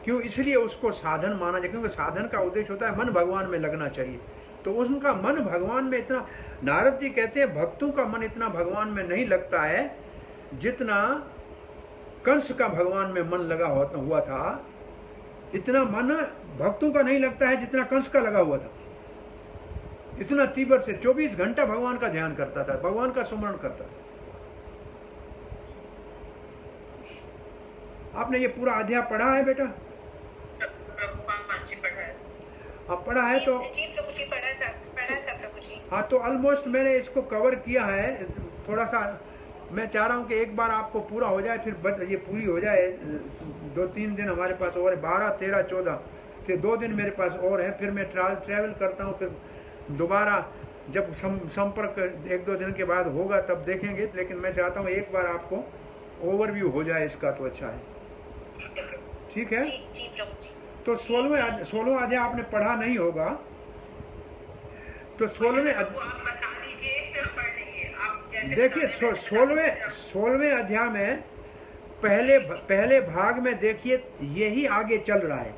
क्यों, इसलिए उसको साधन माना जाए, क्योंकि साधन का उद्देश्य होता है मन भगवान में लगना चाहिए। तो उनका मन भगवान में इतना, नारद जी कहते हैं भक्तों का मन इतना भगवान में नहीं लगता है जितना कंस का भगवान में मन लगा हुआ था। इतना मन भक्तों का नहीं लगता है जितना कंस का लगा हुआ था। इतना तीव्र से 24 घंटा भगवान का ध्यान करता था, भगवान का स्मरण करता था। आपने ये पूरा अध्याय पढ़ा है बेटा? अब पढ़ा है तो जी प्रभु जी, पढ़ा था प्रभु जी। हाँ, तो ऑलमोस्ट मैंने इसको कवर किया है। थोड़ा सा मैं चाह रहा हूँ कि एक बार आपको पूरा हो जाए, फिर ये पूरी हो जाए। 2-3 दिन हमारे पास और है, 12, 13, 14 फिर 2 दिन मेरे पास और है। फिर मैं ट्रैवल करता हूँ, फिर दोबारा जब संपर्क 1-2 दिन के बाद होगा तब देखेंगे। लेकिन मैं चाहता हूँ एक बार आपको ओवरव्यू हो जाए इसका, तो अच्छा है। ठीक है, जी प्रभु जी। तो 16वां अध्याय आपने पढ़ा नहीं होगा, तो 16वें आप बता दीजिए, फिर पढ़ लेंगे। आप जैसे देखिए 16वें अध्याय में पहले भाग में देखिए यही आगे चल रहा है।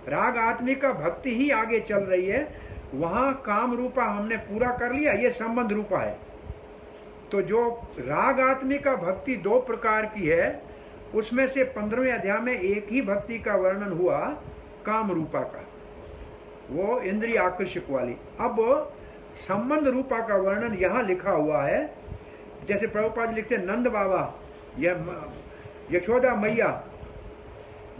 राग आत्मिका भक्ति ही आगे चल रही है। वहां काम रूपा हमने पूरा कर लिया, ये संबंध रूपा है। तो जो राग आत्मिका भक्ति 2 प्रकार की है, उसमें से 15वें अध्याय में एक ही भक्ति का वर्णन हुआ, काम रूपा का, वो इंद्रिय आकर्षक वाली। अब संबंध रूपा का वर्णन यहाँ लिखा हुआ है। जैसे प्रभुपाद लिखते हैं, नंद बाबा या यशोदा मैया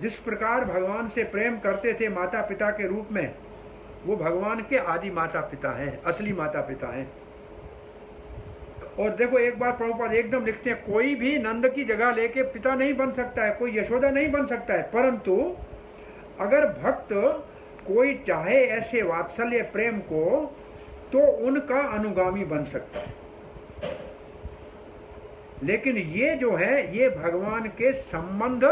जिस प्रकार भगवान से प्रेम करते थे माता पिता के रूप में, वो भगवान के आदि माता पिता हैं, असली माता पिता हैं। और देखो एक बार प्रभुपाद एकदम लिखते हैं, कोई भी नंद की जगह लेके पिता नहीं बन सकता है, कोई यशोदा नहीं बन सकता है, परंतु अगर भक्त कोई चाहे ऐसे वात्सल्य प्रेम को, तो उनका अनुगामी बन सकता है। लेकिन ये जो है, ये भगवान के संबंध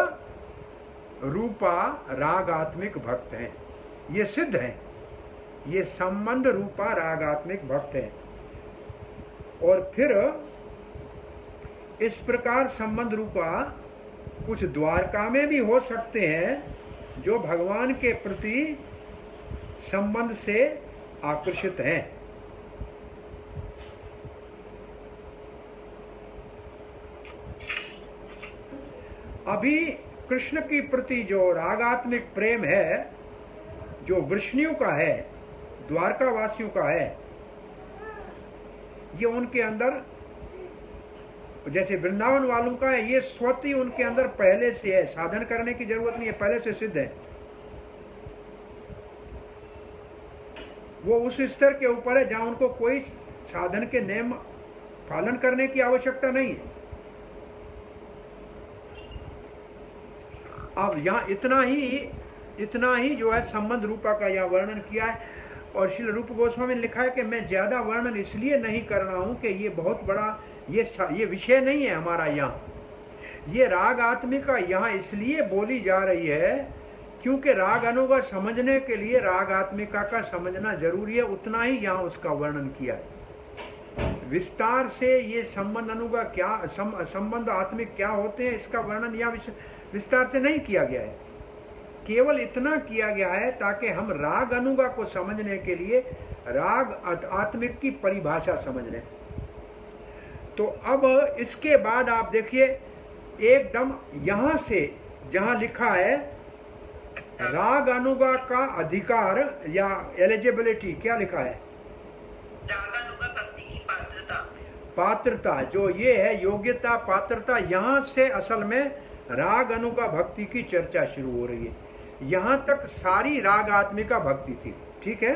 रूपा रागात्मिक भक्त हैं, ये सिद्ध हैं। ये संबंध रूपा रागात्मिक भक्त हैं। और फिर इस प्रकार संबंध रूपा कुछ द्वारका में भी हो सकते हैं जो भगवान के प्रति संबंध से आकर्षित हैं। अभी कृष्ण के प्रति जो रागात्मिक प्रेम है, जो वृष्णियों का है, द्वारका वासियों का है, ये उनके अंदर, जैसे वृंदावन वालों का है, ये स्वतः उनके अंदर पहले से है, साधन करने की जरूरत नहीं है, पहले से सिद्ध है। वो उस स्तर के ऊपर है जहां उनको कोई साधन के नियम पालन करने की आवश्यकता नहीं है। अब यहाँ इतना ही जो है संबंध रूपा का यहाँ वर्णन किया है। और श्री रूप गोस्वामी ने लिखा है कि मैं ज्यादा वर्णन इसलिए नहीं कर रहा हूं कि ये बहुत बड़ा ये विषय नहीं है हमारा। यहाँ ये राग आत्मिका यहाँ इसलिए बोली जा रही है क्योंकि राग अनुगा समझने के लिए राग आत्मिका का समझना जरूरी है। उतना ही यहाँ उसका वर्णन किया है। विस्तार से ये संबंध अनुगा क्या, संबंध आत्मिक क्या होते हैं, इसका वर्णन यहाँ विस्तार से नहीं किया गया है। केवल इतना किया गया है ताकि हम राग अनुगा को समझने के लिए राग आत्मिक की परिभाषा समझ लें। तो अब इसके बाद आप देखिए एकदम यहां से जहां लिखा है राग अनुगा का अधिकार या एलिजिबिलिटी, क्या लिखा है? राग अनुगा भक्ति की पात्रता जो ये है, योग्यता, पात्रता, यहां से असल में राग अनुगा भक्ति की चर्चा शुरू हो रही है। यहां तक सारी राग आत्मिका भक्ति थी, ठीक है।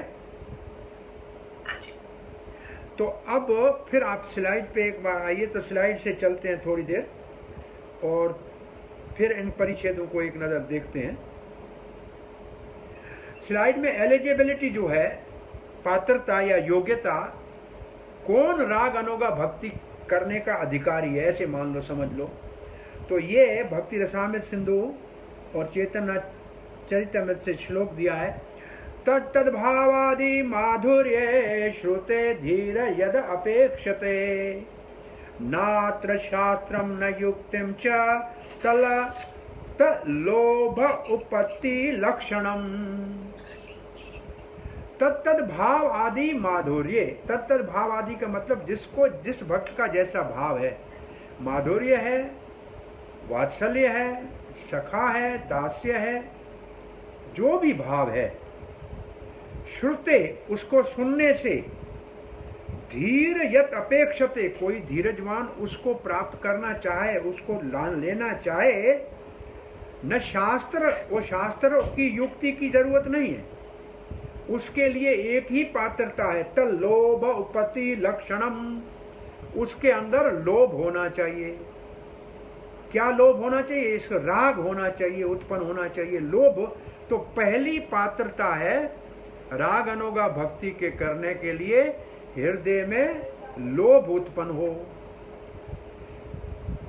तो अब फिर आप स्लाइड पे एक बार आइए, तो स्लाइड से चलते हैं थोड़ी देर और फिर इन परिच्छेदों को एक नजर देखते हैं। स्लाइड में एलिजिबिलिटी जो है, पात्रता या योग्यता, कौन राग अनुगा भक्ति करने का अधिकारी है, ऐसे मान लो, समझ लो। तो ये भक्ति रसामृत सिंधु और चैतन्य चरितमृत से श्लोक दिया है। तत्तद्भावादि माधुर्ये श्रुते धीर यद अपेक्षते नात्र शास्त्रम न युक्तिम च तल लोभ उपत्ति लक्षणम। तत्तद भाव आदि माधुर्य, तत्तद भाव आदि का मतलब जिसको जिस भक्त का जैसा भाव है, माधुर्य है, वात्सल्य है, सखा है, दास्य है, जो भी भाव है, श्रुते उसको सुनने से, धीर यत अपेक्षते कोई धीरजवान उसको प्राप्त करना चाहे, उसको लेना चाहे, न शास्त्र, वो शास्त्र की युक्ति की जरूरत नहीं है, उसके लिए एक ही पात्रता है, तल्लोभ उपपत्ति लक्षणम, उसके अंदर लोभ होना चाहिए। क्या लोभ होना चाहिए? इसका राग होना चाहिए, उत्पन्न होना चाहिए। लोभ तो पहली पात्रता है राग अनुगा भक्ति के करने के लिए, हृदय में लोभ उत्पन्न हो।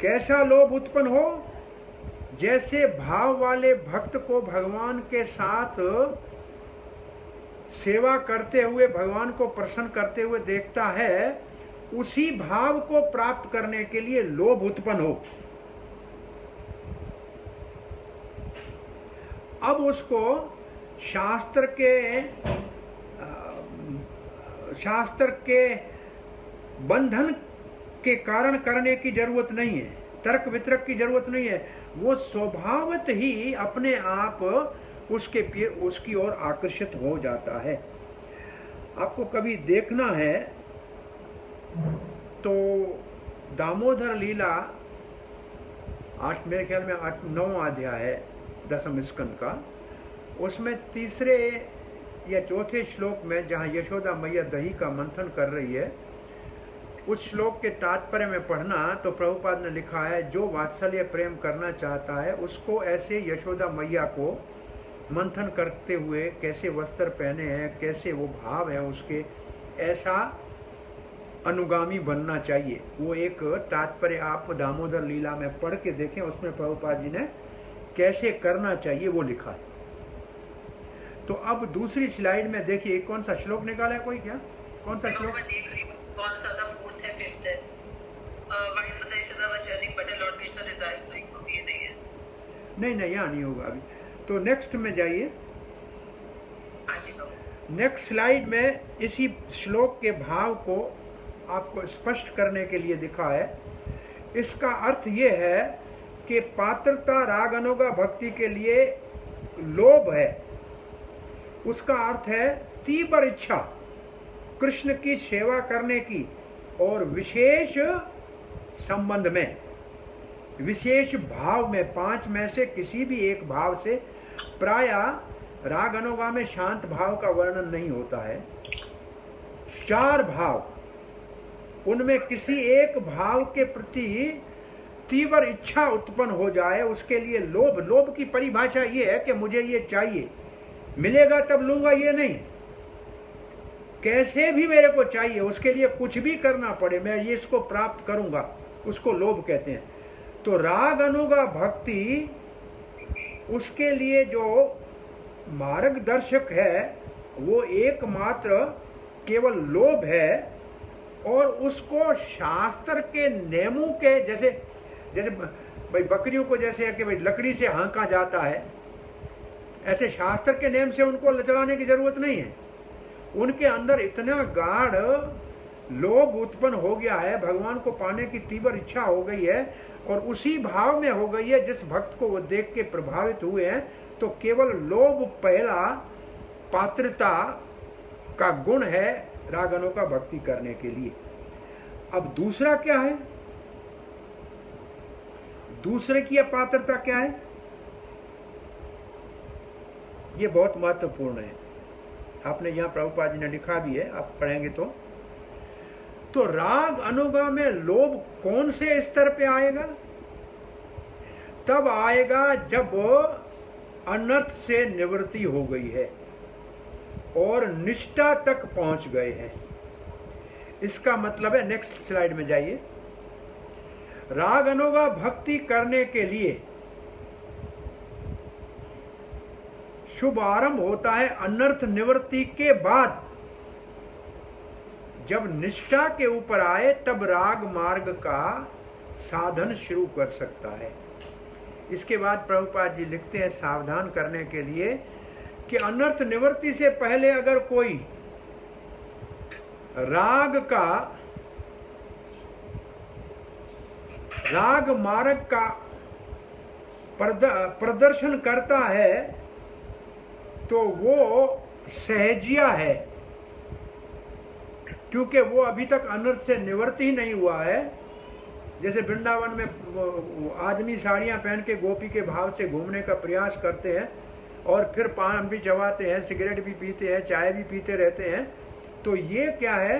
कैसा लोभ उत्पन्न हो? जैसे भाव वाले भक्त को भगवान के साथ सेवा करते हुए, भगवान को प्रसन्न करते हुए देखता है, उसी भाव को प्राप्त करने के लिए लोभ उत्पन्न हो। अब उसको शास्त्र के बंधन के कारण करने की जरूरत नहीं है, तर्क वितर्क की जरूरत नहीं है। वो स्वभावत ही अपने आप उसकी ओर आकर्षित हो जाता है। आपको कभी देखना है तो दामोदर लीला मेरे ख्याल में 9वां अध्याय है 10वें स्कंद का, उसमें तीसरे या चौथे श्लोक में जहाँ यशोदा मैया दही का मंथन कर रही है, उस श्लोक के तात्पर्य में पढ़ना तो प्रभुपाद ने लिखा है, जो वात्सल्य प्रेम करना चाहता है उसको ऐसे यशोदा मैया को मंथन करते हुए कैसे वस्त्र पहने हैं, कैसे वो भाव है उसके, ऐसा अनुगामी बनना चाहिए। वो एक तात्पर्य आप दामोदर लीला में पढ़ के देखें, उसमें प्रभुपाद जी ने कैसे करना चाहिए वो लिखा है। तो अब दूसरी स्लाइड में देखिए कौन सा श्लोक निकाला है कोई? क्या कौन सा श्लोक? मैं देख रही हूँ कौन सा था, 4th है 5th है। Why Mata Yashoda was churning but lord Krishna rejoiced like, ये नहीं है। नहीं यहाँ नहीं होगा अभी। तो नेक्स्ट में जाइए। नेक्स्ट स्लाइड में इसी श्लोक के भाव को आपको स्पष्ट करने के लिए दिखा है। इसका अर्थ ये है कि पात्रता राग अनुगा भक्ति के लिए लोभ है। उसका अर्थ है तीव्र इच्छा कृष्ण की सेवा करने की, और विशेष संबंध में, विशेष भाव में, 5 में से किसी भी एक भाव से। प्राय राग अनुगा में शांत भाव का वर्णन नहीं होता है, 4 भाव, उनमें किसी एक भाव के प्रति तीव्र इच्छा उत्पन्न हो जाए, उसके लिए लोभ। लोभ की परिभाषा ये है कि मुझे ये चाहिए, मिलेगा तब लूंगा, ये नहीं, कैसे भी मेरे को चाहिए, उसके लिए कुछ भी करना पड़े, मैं ये इसको प्राप्त करूंगा, उसको लोभ कहते हैं। तो राग अनुगा भक्ति, उसके लिए जो मार्गदर्शक है वो एकमात्र केवल लोभ है, और उसको शास्त्र के नियमों के जैसे भाई बकरियों को जैसे है कि भाई लकड़ी से हाँका जाता है, ऐसे शास्त्र के नियम से उनको चलाने की जरूरत नहीं है। उनके अंदर इतना गाढ़ लोभ उत्पन्न हो गया है, भगवान को पाने की तीव्र इच्छा हो गई है, और उसी भाव में हो गई है जिस भक्त को वो देख के प्रभावित हुए हैं। तो केवल लोभ पहला पात्रता का गुण है रागनों का भक्ति करने के लिए। अब दूसरा क्या है? दूसरे की पात्रता क्या है? ये बहुत महत्वपूर्ण है। आपने यहां प्रभुपाद जी ने लिखा भी है, आप पढ़ेंगे तो राग अनुगा में लोभ कौन से स्तर पे आएगा? तब आएगा जब अनर्थ से निवृत्ति हो गई है और निष्ठा तक पहुंच गए हैं। इसका मतलब है, नेक्स्ट स्लाइड में जाइए, राग अनुगा भक्ति करने के लिए शुभ आरंभ होता है अनर्थ निवृत्ति के बाद। जब निष्ठा के ऊपर आए तब राग मार्ग का साधन शुरू कर सकता है। इसके बाद प्रभुपाद जी लिखते हैं सावधान करने के लिए कि अनर्थ निवृत्ति से पहले अगर कोई राग मार्ग का प्रदर्शन करता है तो वो सहजिया है, क्योंकि वो अभी तक अनर्थ से निवृत्ति ही नहीं हुआ है। जैसे वृंदावन में आदमी साड़ियां पहन के गोपी के भाव से घूमने का प्रयास करते हैं, और फिर पान भी चबाते हैं, सिगरेट भी पीते हैं, चाय भी पीते रहते हैं। तो ये क्या है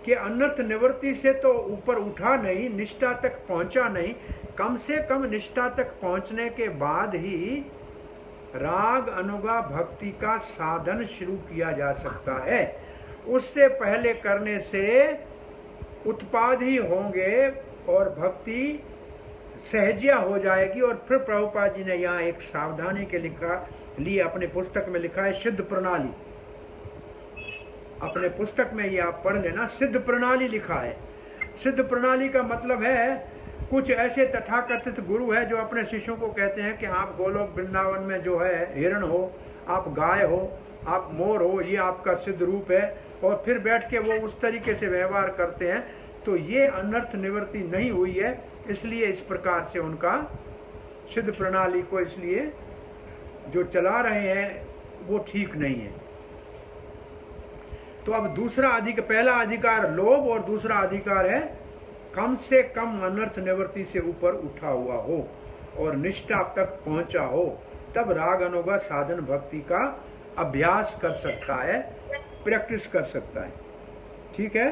कि अनर्थ निवृत्ति से तो ऊपर उठा नहीं, निष्ठा तक पहुंचा नहीं। कम से कम निष्ठा तक पहुंचने के बाद ही राग अनुगा भक्ति का साधन शुरू किया जा सकता है। उससे पहले करने से उत्पाद ही होंगे और भक्ति सहजिया हो जाएगी। और फिर प्रभुपाद जी ने यहाँ एक सावधानी के लिए अपने पुस्तक में लिखा है सिद्ध प्रणाली। अपने पुस्तक में ये आप पढ़ लेना, सिद्ध प्रणाली लिखा है। सिद्ध प्रणाली का मतलब है कुछ ऐसे तथाकथित गुरु है जो अपने शिष्यों को कहते हैं कि आप गोलोक वृंदावन में जो है हिरण हो, आप गाय हो, आप मोर हो, ये आपका सिद्ध रूप है, और फिर बैठ के वो उस तरीके से व्यवहार करते हैं। तो ये अनर्थ निवृत्ति नहीं हुई है, इसलिए इस प्रकार से उनका सिद्ध प्रणाली को इसलिए जो चला रहे हैं वो ठीक नहीं है। तो अब पहला अधिकार लोभ और दूसरा अधिकार है कम से कम अनर्थ निवृत्ति से ऊपर उठा हुआ हो और निष्ठा तक पहुंचा हो, तब राग अनुगा साधन भक्ति का अभ्यास कर सकता है, प्रैक्टिस कर सकता है। ठीक है।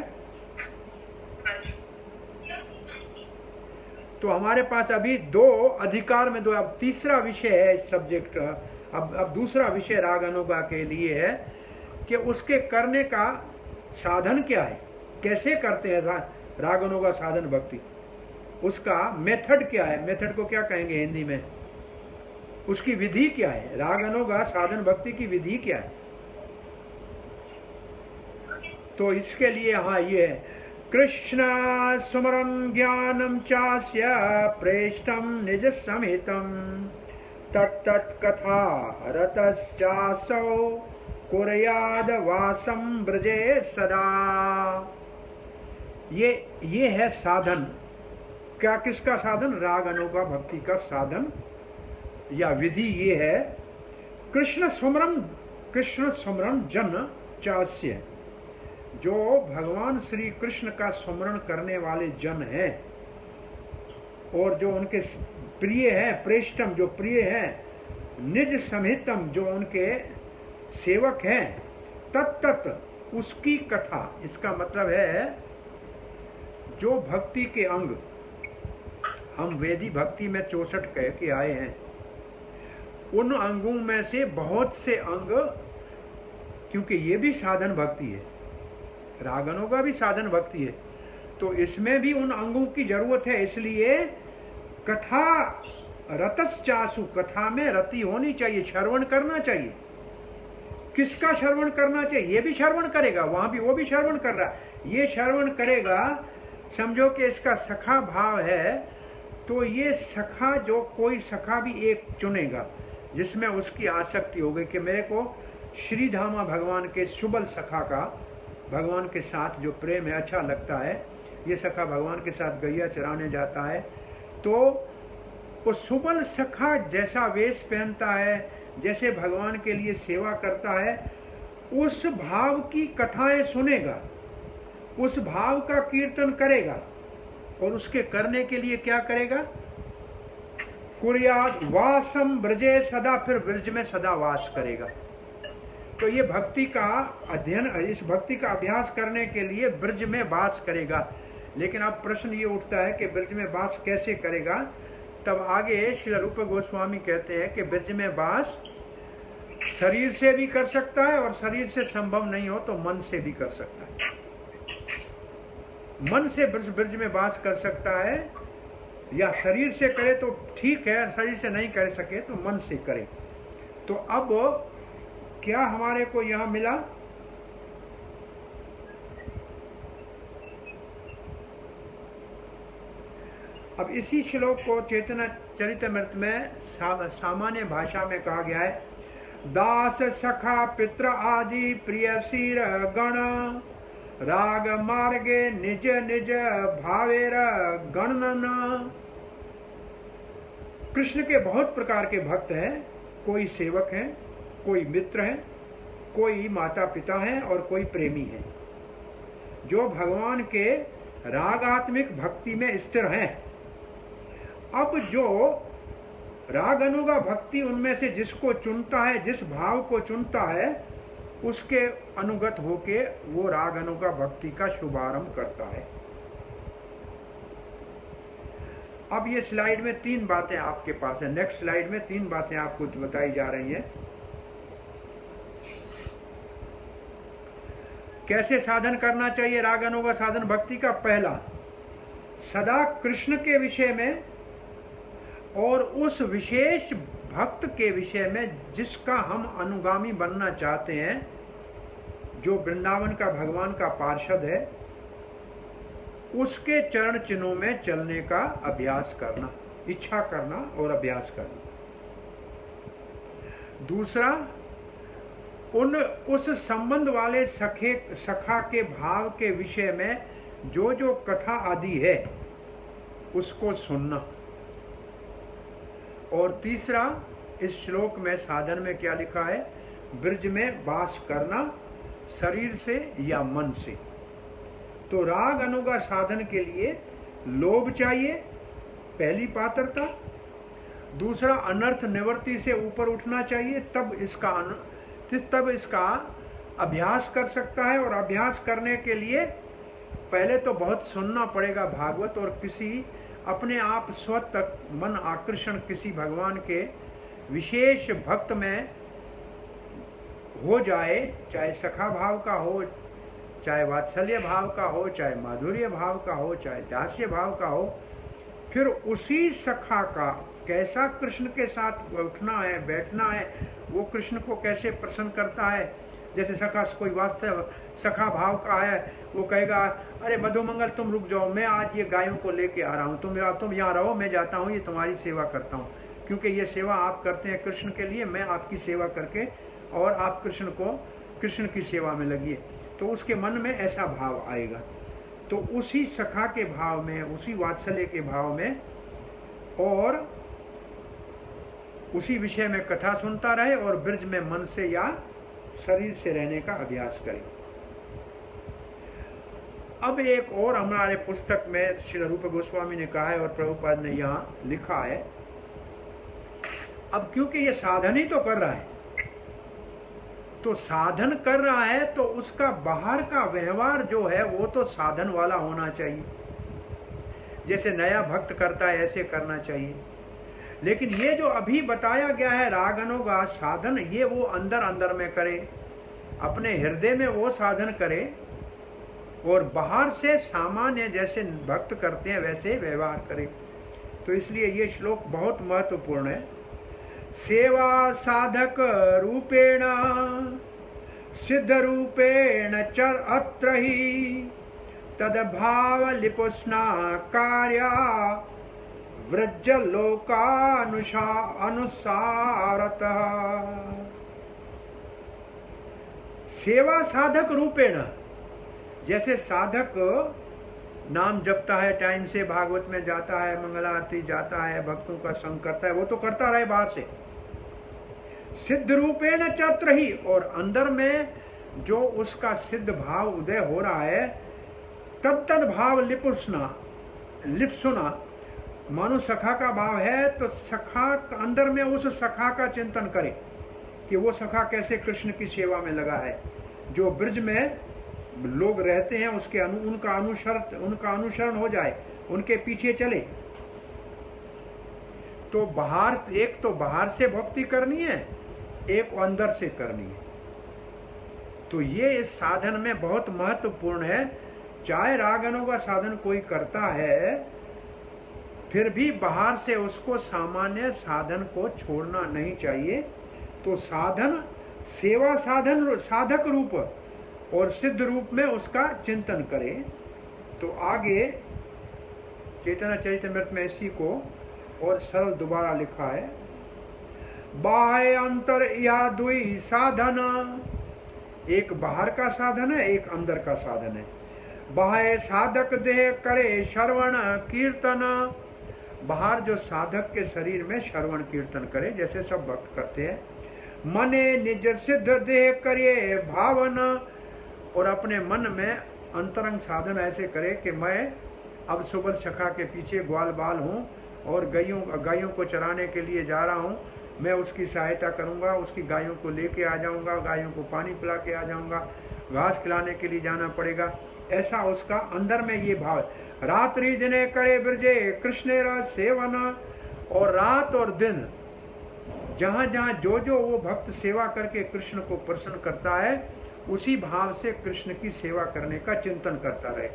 तो हमारे पास अभी दो अधिकार में दो, अब तीसरा विषय है इस सब्जेक्ट। अब दूसरा विषय राग अनुगा के लिए है कि उसके करने का साधन क्या है, कैसे करते हैं राग अनुगा साधन भक्ति, उसका मेथड क्या है। मेथड को क्या कहेंगे हिंदी में, उसकी विधि क्या है, राग अनुगा साधन भक्ति की विधि क्या है। तो इसके लिए हाँ ये है, कृष्ण सुमरन ज्ञानम चास्य प्रेष्टम निज समेतम तत्तत् कथा रतश्चासौ कुर्याद वासम ब्रजे सदा। ये है साधन। क्या, किसका साधन, राग अनुगा भक्ति का साधन या विधि। ये है कृष्ण सुमरन जन चास्य, जो भगवान श्री कृष्ण का स्मरण करने वाले जन हैं और जो उनके प्रिय हैं, प्रेष्टम जो प्रिय हैं, निज समेतम जो उनके सेवक हैं, तत्तत् उसकी कथा। इसका मतलब है जो भक्ति के अंग, हम वेदी भक्ति में 64 कह के आए हैं, उन अंगों में से बहुत से अंग, क्योंकि ये भी साधन भक्ति है, राग अनुगा भी साधन भक्ति है, तो इसमें भी उन अंगों की जरूरत है। इसलिए कथा रतश्चासु, कथा में रति होनी चाहिए, श्रवण करना चाहिए। किसका श्रवण करना चाहिए, ये भी श्रवण करेगा, वहां भी वो भी श्रवण कर रहा है, ये श्रवण करेगा, समझो कि इसका सखा भाव है। तो ये सखा, जो कोई सखा भी एक चुनेगा जिसमें उसकी आसक्ति हो गई कि मेरे को श्रीधामा भगवान के सुबल सखा का भगवान के साथ जो प्रेम है अच्छा लगता है, ये सखा भगवान के साथ गैया चराने जाता है, तो वो सुबल सखा जैसा वेश पहनता है, जैसे भगवान के लिए सेवा करता है, उस भाव की कथाएं सुनेगा, उस भाव का कीर्तन करेगा, और उसके करने के लिए क्या करेगा, कुर्याद वासम ब्रजे सदा, फिर ब्रज में सदा वास करेगा। तो ये भक्ति का अध्ययन, इस भक्ति का अभ्यास करने के लिए ब्रज में वास करेगा। लेकिन अब प्रश्न ये उठता है कि ब्रज में वास कैसे करेगा। तब आगे श्री रूप गोस्वामी कहते हैं कि ब्रज में वास शरीर से भी कर सकता है, और शरीर से संभव नहीं हो तो मन से भी कर सकता है। मन से ब्रज में वास कर सकता है, या शरीर से करे तो ठीक है, शरीर से नहीं कर सके तो मन से करे। तो अब क्या हमारे को यहां मिला, अब इसी श्लोक को चैतन्य चरितमृत में सामान्य भाषा में कहा गया है, दास सखा पित्र आदि प्रिय सिर गण राग मार्गे निज निज भावेर गणन। कृष्ण के बहुत प्रकार के भक्त हैं, कोई सेवक हैं, कोई मित्र हैं, कोई माता पिता हैं और कोई प्रेमी हैं, जो भगवान के रागात्मिक भक्ति में स्थिर हैं। अब जो राग अनुगा भक्ति उनमें से जिसको चुनता है, जिस भाव को चुनता है, उसके अनुगत होके वो राग अनुगा भक्ति का शुभारंभ करता है। अब ये स्लाइड में 3 बातें आपके पास है। नेक्स्ट स्लाइड में 3 बातें आपको बताई जा रही हैं। कैसे साधन करना चाहिए राग अनुगा साधन भक्ति का? पहला, सदा कृष्ण के विषय में और उस विशेष भक्त के विषय में जिसका हम अनुगामी बनना चाहते हैं, जो वृंदावन का भगवान का पार्षद है, उसके चरण चिन्हों में चलने का अभ्यास करना, इच्छा करना और अभ्यास करना। दूसरा, उस संबंध वाले सखा के भाव के विषय में जो जो कथा आदि है उसको सुनना। और तीसरा, इस श्लोक में साधन में क्या लिखा है? ब्रज में वास करना, शरीर से या मन से। तो राग अनुगा साधन के लिए लोभ चाहिए, पहली पात्रता। दूसरा, अनर्थ निवृत्ति से ऊपर उठना चाहिए, तब इसका अभ्यास कर सकता है। और अभ्यास करने के लिए पहले तो बहुत सुनना पड़ेगा भागवत, और किसी अपने आप स्वतः मन आकर्षण किसी भगवान के विशेष भक्त में हो जाए, चाहे सखा भाव का हो, चाहे वात्सल्य भाव का हो, चाहे माधुर्य भाव का हो, चाहे दास्य भाव का हो। फिर उसी सखा का कैसा कृष्ण के साथ उठना है, बैठना है, वो कृष्ण को कैसे प्रसन्न करता है। जैसे सखा कोई वास्तव सखा भाव का है, वो कहेगा अरे मधुमंगल तुम रुक जाओ, मैं आज ये गायों को लेके आ रहा हूँ, तुम यहाँ रहो, मैं जाता हूँ, ये तुम्हारी सेवा करता हूँ, क्योंकि ये सेवा आप करते हैं कृष्ण के लिए, मैं आपकी सेवा करके, और आप कृष्ण की सेवा में लगिए। तो उसके मन में ऐसा भाव आएगा। तो उसी सखा के भाव में, उसी वात्सल्य के भाव में और उसी विषय में कथा सुनता रहे और ब्रज में मन से या शरीर से रहने का अभ्यास करे। अब एक और हमारे पुस्तक में श्री रूप गोस्वामी ने कहा है और प्रभुपाद ने यहाँ लिखा है। अब क्योंकि ये साधन ही तो कर रहा है, तो साधन कर रहा है तो उसका बाहर का व्यवहार जो है वो तो साधन वाला होना चाहिए। जैसे नया भक्त करता है ऐसे करना चाहिए। लेकिन ये जो अभी बताया गया है राग अनुगा साधन, ये वो अंदर अंदर में करे, अपने हृदय में वो साधन करे, और बाहर से सामान्य जैसे भक्त करते हैं वैसे व्यवहार करे। तो इसलिए ये श्लोक बहुत महत्वपूर्ण है। सेवा साधक रूपेण सिद्ध रूपेण च अत्र ही तदभाव लिपुस्ना कार्या व्रज लोकानुसारतः। सेवा साधक रूपेण, जैसे साधक नाम जपता है, टाइम से भागवत में जाता है, मंगला आरती जाता है, भक्तों का संग करता है, वो तो करता रहे बाहर से। सिद्ध रूपेण चत्र ही, और अंदर में जो उसका सिद्ध भाव उदय हो रहा है, तद भाव लिप्सुना, मानो सखा का भाव है तो सखा अंदर में उस सखा का चिंतन करे कि वो सखा कैसे कृष्ण की सेवा में लगा है। जो ब्रज में लोग रहते हैं उसके उनका अनुसरण हो जाए, उनके पीछे चले। तो एक तो बाहर से भक्ति करनी है, एक अंदर से करनी है। तो ये इस साधन में बहुत महत्वपूर्ण है। चाहे रागनों का साधन कोई करता है, फिर भी बाहर से उसको सामान्य साधन को छोड़ना नहीं चाहिए। तो साधन सेवा साधन साधक रूप और सिद्ध रूप में उसका चिंतन करे। तो आगे चैतन्य चरितमृत में इसी को और सरल दोबारा लिखा है। बाह्य अंतर या दुई साधन, एक बाहर का साधन है, एक अंदर का साधन है। बाह्य साधक देह करे श्रवण कीर्तन, बाहर जो साधक के शरीर में श्रवण कीर्तन करे जैसे सब भक्त करते हैं। मने निज सिद्ध देह करे भावन, और अपने मन में अंतरंग साधन ऐसे करे कि मैं अब सुबह सखा के पीछे ग्वाल बाल हूँ और गायों को चराने के लिए जा रहा हूँ, मैं उसकी सहायता करूँगा, उसकी गायों को लेके आ जाऊँगा, गायों को पानी पिला के आ जाऊँगा, घास खिलाने के लिए जाना पड़ेगा। ऐसा उसका अंदर में ये भाव है। रात्रि दिने करे ब्रजे कृष्णेरा सेवना, और रात और दिन जहाँ जहाँ जो वो भक्त सेवा करके कृष्ण को प्रसन्न करता है, उसी भाव से कृष्ण की सेवा करने का चिंतन करता रहे।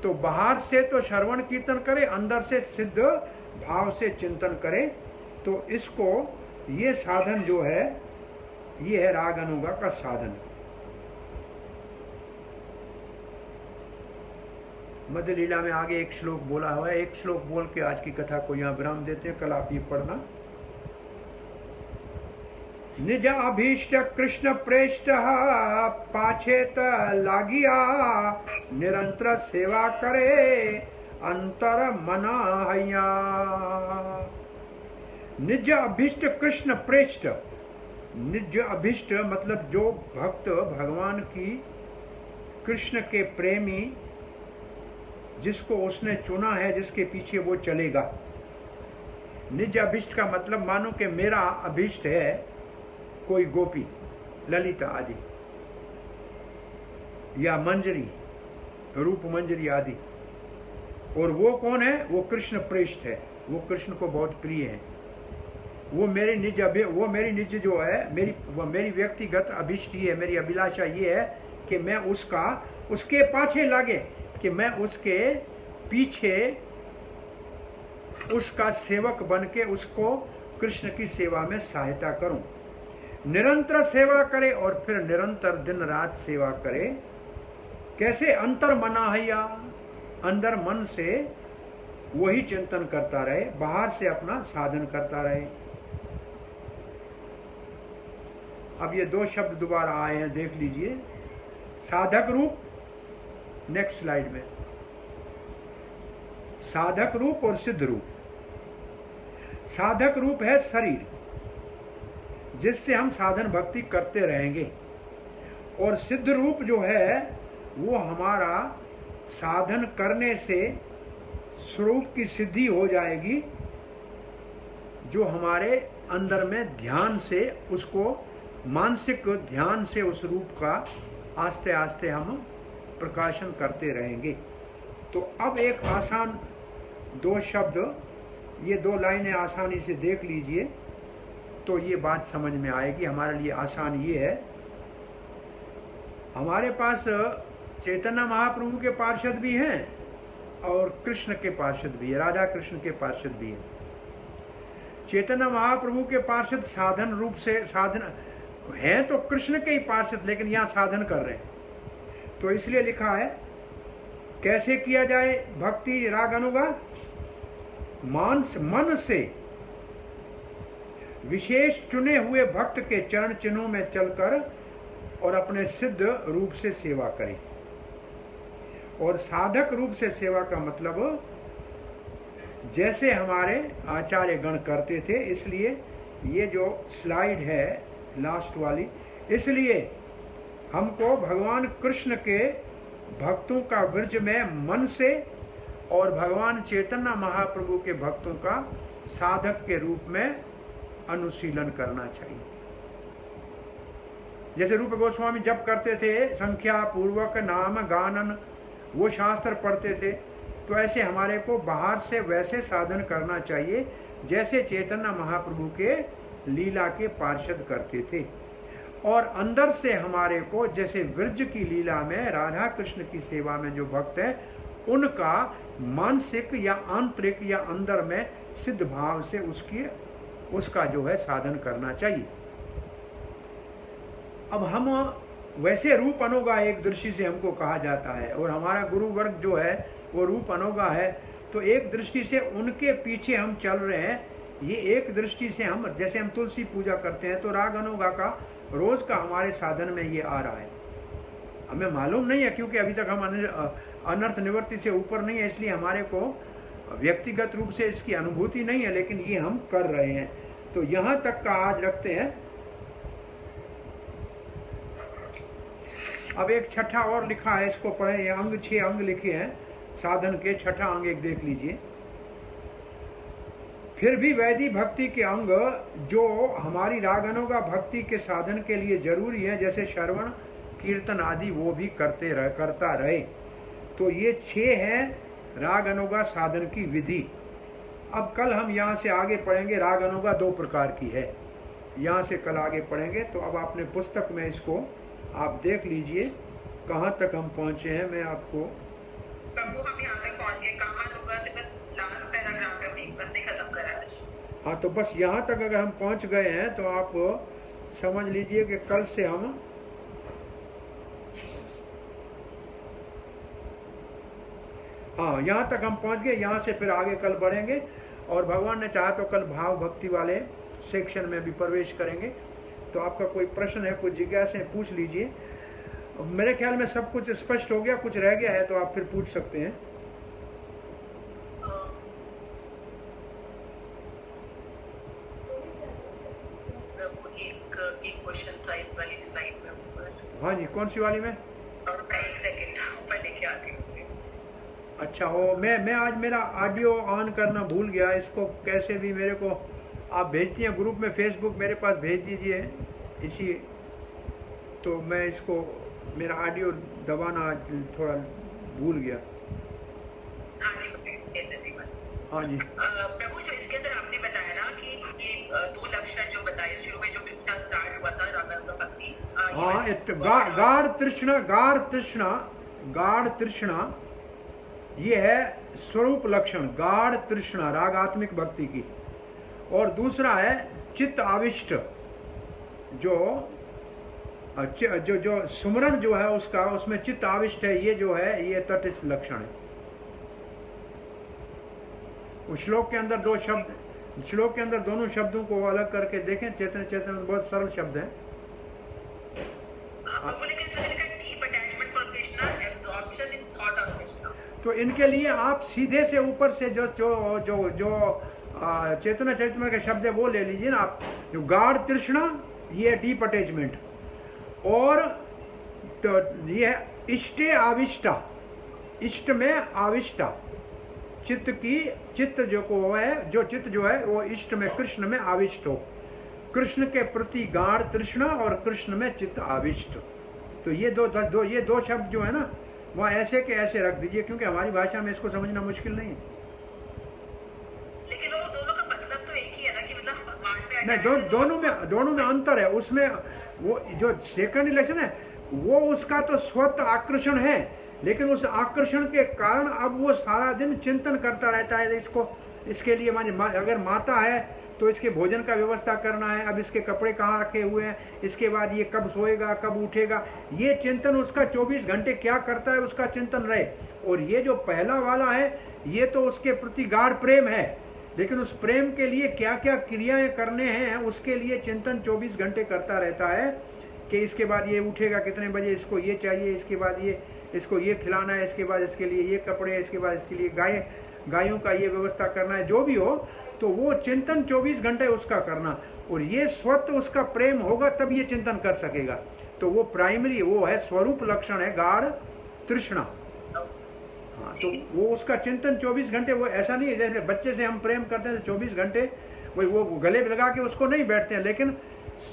तो बाहर से तो श्रवण कीर्तन करे, अंदर से सिद्ध भाव से चिंतन करे। तो इसको ये साधन जो है, ये है राग अनुगा का साधन। मध्य लीला में आगे एक श्लोक बोला हुआ है, एक श्लोक बोल के आज की कथा को यहाँ विराम देते हैं। कल आप ये पढ़ना। निज अभीष्ट कृष्ण प्रेष्ठ पाछेत लागिया, निरंतर सेवा करे अंतर मना हैया। निज अभीष्ट कृष्ण प्रेष्ठ, निज अभीष्ट मतलब जो भक्त भगवान की, कृष्ण के प्रेमी, जिसको उसने चुना है, जिसके पीछे वो चलेगा। निज अभीष्ट का मतलब मानो कि मेरा अभीष्ट है कोई गोपी, ललिता आदि, या मंजरी, रूप मंजरी आदि, और वो कौन है? वो कृष्ण प्रेष्ठ है, वो कृष्ण को बहुत प्रिय है। वो मेरी निज जो है, वो मेरी व्यक्तिगत अभिष्ट ये है, मेरी अभिलाषा ये है कि मैं उसके पाछे लागे, कि मैं उसके पीछे उसका सेवक बन के उसको कृष्ण की सेवा में सहायता करूं। निरंतर सेवा करे, और फिर निरंतर दिन रात सेवा करे। कैसे? अंतर मना हैया, अंदर मन से वही चिंतन करता रहे, बाहर से अपना साधन करता रहे। अब ये दो शब्द दोबारा आए हैं, देख लीजिए। साधक रूप, नेक्स्ट स्लाइड में, साधक रूप और सिद्ध रूप। साधक रूप है शरीर, जिससे हम साधन भक्ति करते रहेंगे, और सिद्ध रूप जो है वो हमारा साधन करने से स्वरूप की सिद्धि हो जाएगी, जो हमारे अंदर में ध्यान से, उसको मानसिक ध्यान से उस रूप का आस्ते आस्ते हम प्रकाशन करते रहेंगे। तो अब एक आसान दो शब्द, ये दो लाइनें आसानी से देख लीजिए तो ये बात समझ में आएगी। हमारे लिए आसान ये है, हमारे पास चैतन्य महाप्रभु के पार्षद भी हैं और कृष्ण के पार्षद भी है, राधा कृष्ण के पार्षद भी हैं। चैतन्य महाप्रभु के पार्षद साधन रूप से साधन हैं तो कृष्ण के ही पार्षद, लेकिन यहाँ साधन कर रहे हैं। तो इसलिए लिखा है कैसे किया जाए भक्ति राग अनुगा? मन से विशेष चुने हुए भक्त के चरण चिन्हों में चलकर और अपने सिद्ध रूप से सेवा करें। और साधक रूप से सेवा का मतलब जैसे हमारे आचार्य गण करते थे। इसलिए ये जो स्लाइड है लास्ट वाली, इसलिए हमको भगवान कृष्ण के भक्तों का ब्रज में मन से और भगवान चैतन्य महाप्रभु के भक्तों का साधक के रूप में अनुशीलन करना चाहिए। जैसे रूप गोस्वामी जब करते थे संख्या पूर्वक नाम गानन, वो शास्त्र पढ़ते थे, तो ऐसे हमारे को बाहर से वैसे साधन करना चाहिए जैसे चैतन्य महाप्रभु के लीला के पार्षद करते थे। और अंदर से हमारे को जैसे ब्रज की लीला में राधा कृष्ण की सेवा में जो भक्त है, उनका मानसिक या आंतरिक या अंदर में सिद्ध भाव से उसका जो है साधन करना चाहिए। अब हम वैसे रूप अनोगा एक दृष्टि से हमको कहा जाता है, और हमारा गुरु वर्ग जो है वो रूप अनोगा है, तो एक दृष्टि से उनके पीछे हम चल रहे हैं। ये एक दृष्टि से हम, जैसे हम तुलसी पूजा करते हैं तो राग अनोगा का रोज का हमारे साधन में ये आ रहा है। हमें मालूम नहीं है क्योंकि अभी तक हम अनर्थ निवृत्ति से ऊपर नहीं है, इसलिए हमारे को व्यक्तिगत रूप से इसकी अनुभूति नहीं है, लेकिन ये हम कर रहे हैं। तो यहाँ तक का आज रखते हैं। अब एक छठा और लिखा है, इसको पढ़े। ये अंग 6 अंग लिखे हैं साधन के, छठा अंग एक देख लीजिए। फिर भी वैदिक भक्ति के अंग जो हमारी रागनों का भक्ति के साधन के लिए जरूरी है, जैसे श्रवण कीर्तन आदि, वो भी करता रहे। तो ये 6 हैं राग अनुगा साधन की विधि। अब कल हम यहाँ से आगे पढ़ेंगे। राग अनुगा 2 प्रकार की है, यहाँ से कल आगे पढ़ेंगे। तो अब आपने पुस्तक में इसको आप देख लीजिए कहाँ तक हम पहुँचे हैं। मैं आपको प्रभु हम यहाँ तक पहुँच गए, कामानुगा से बस लास्ट पैराग्राफ में एक बंदे खत्म करा आज। हाँ, तो बस यहाँ तक अगर हम पहुँच गए हैं तो आप समझ लीजिए कि कल से हम हाँ यहाँ तक हम पहुँच गए। यहाँ से फिर आगे कल बढ़ेंगे और भगवान ने चाहा तो कल भाव भक्ति वाले सेक्शन में भी प्रवेश करेंगे। तो आपका कोई प्रश्न है, कोई जिज्ञासा है, पूछ लीजिए। मेरे ख्याल में सब कुछ स्पष्ट हो गया, कुछ रह गया है तो आप फिर पूछ सकते हैं। प्रभु एक क्वेश्चन था इस वाली स्लाइड में ऊपर। हाँ जी, कौन सी वाली में? और मैं 1 सेकंड ऊपर लेके आती हूँ उसे। अच्छा, वो मैं आज मेरा ऑडियो ऑन करना भूल गया। इसको कैसे भी मेरे को आप भेजती हैं ग्रुप में, फेसबुक मेरे पास भेज दीजिए इसी। तो मैं इसको मेरा ऑडियो दबाना आज थोड़ा भूल गया। हाँ जी प्रभु, जो इसके अंदर आपने बताया ना कि ये 2 लक्षण जो बताए शुरू में, जो पिक्चर स्टार्ट हुआ था रागानुगा भक्ति। हाँ, गाढ़ तृष्णा ये है स्वरूप लक्षण, गाढ़ तृष्णा रागात्मिक भक्ति की। और दूसरा है चित्त आविष्ट, जो सुमरन जो है उसका, उसमें चित्त आविष्ट है, ये जो है ये तटस्थ लक्षण है। उस श्लोक के अंदर 2 शब्द, श्लोक के अंदर दोनों शब्दों को अलग करके देखें। चेतन चेतन बहुत सरल शब्द है। तो इनके लिए आप सीधे से ऊपर से जो जो जो जो चेतना चैतन्य के शब्द है वो ले लीजिए ना आप। जो गाढ़ तृष्णा ये डीप अटैचमेंट, और तो ये है इष्टे आविष्टा, इष्ट में आविष्टा, चित्त की, चित्त जो को है, जो चित्त जो है वो इष्ट में कृष्ण में आविष्ट हो, कृष्ण के प्रति गाढ़ तृष्णा और कृष्ण में चित्त आविष्ट। तो ये दो शब्द जो है ना वहाँ ऐसे के ऐसे रख दीजिए, क्योंकि हमारी भाषा में इसको समझना मुश्किल नहीं है। लेकिन वो दोनों का मतलब तो एक ही है ना, कि मतलब भगवान में नहीं, दोनों में अंतर है। उसमें वो जो सेकंड रिलेशन है वो उसका तो स्वतः आकर्षण है, लेकिन उस आकर्षण के कारण अब वो सारा दिन चिंतन करता रहता है। इसको, इसके लिए अगर माता है तो इसके भोजन का व्यवस्था करना है, अब इसके कपड़े कहाँ रखे हुए हैं, इसके बाद ये कब सोएगा, कब उठेगा, ये चिंतन उसका 24 घंटे क्या करता है उसका चिंतन रहे। और ये जो पहला वाला है ये तो उसके प्रति गाढ़ प्रेम है, लेकिन उस प्रेम के लिए क्या क्या क्रियाएं करने हैं उसके लिए चिंतन 24 घंटे करता रहता है कि इसके बाद ये उठेगा कितने बजे, इसको ये चाहिए, इसके बाद ये इसको ये खिलाना है, इसके बाद इसके लिए ये कपड़े, इसके बाद इसके लिए गायों का ये व्यवस्था करना है, जो भी हो। तो वो चिंतन 24 घंटे उसका करना, और ये स्वतः उसका प्रेम होगा तब ये चिंतन कर सकेगा। तो वो प्राइमरी वो है, स्वरूप लक्षण है गाढ़ तृष्णा। हाँ, तो वो उसका चिंतन 24 घंटे, वो ऐसा नहीं है जैसे बच्चे से हम प्रेम करते हैं तो 24 घंटे वो गले लगा के उसको नहीं बैठते हैं, लेकिन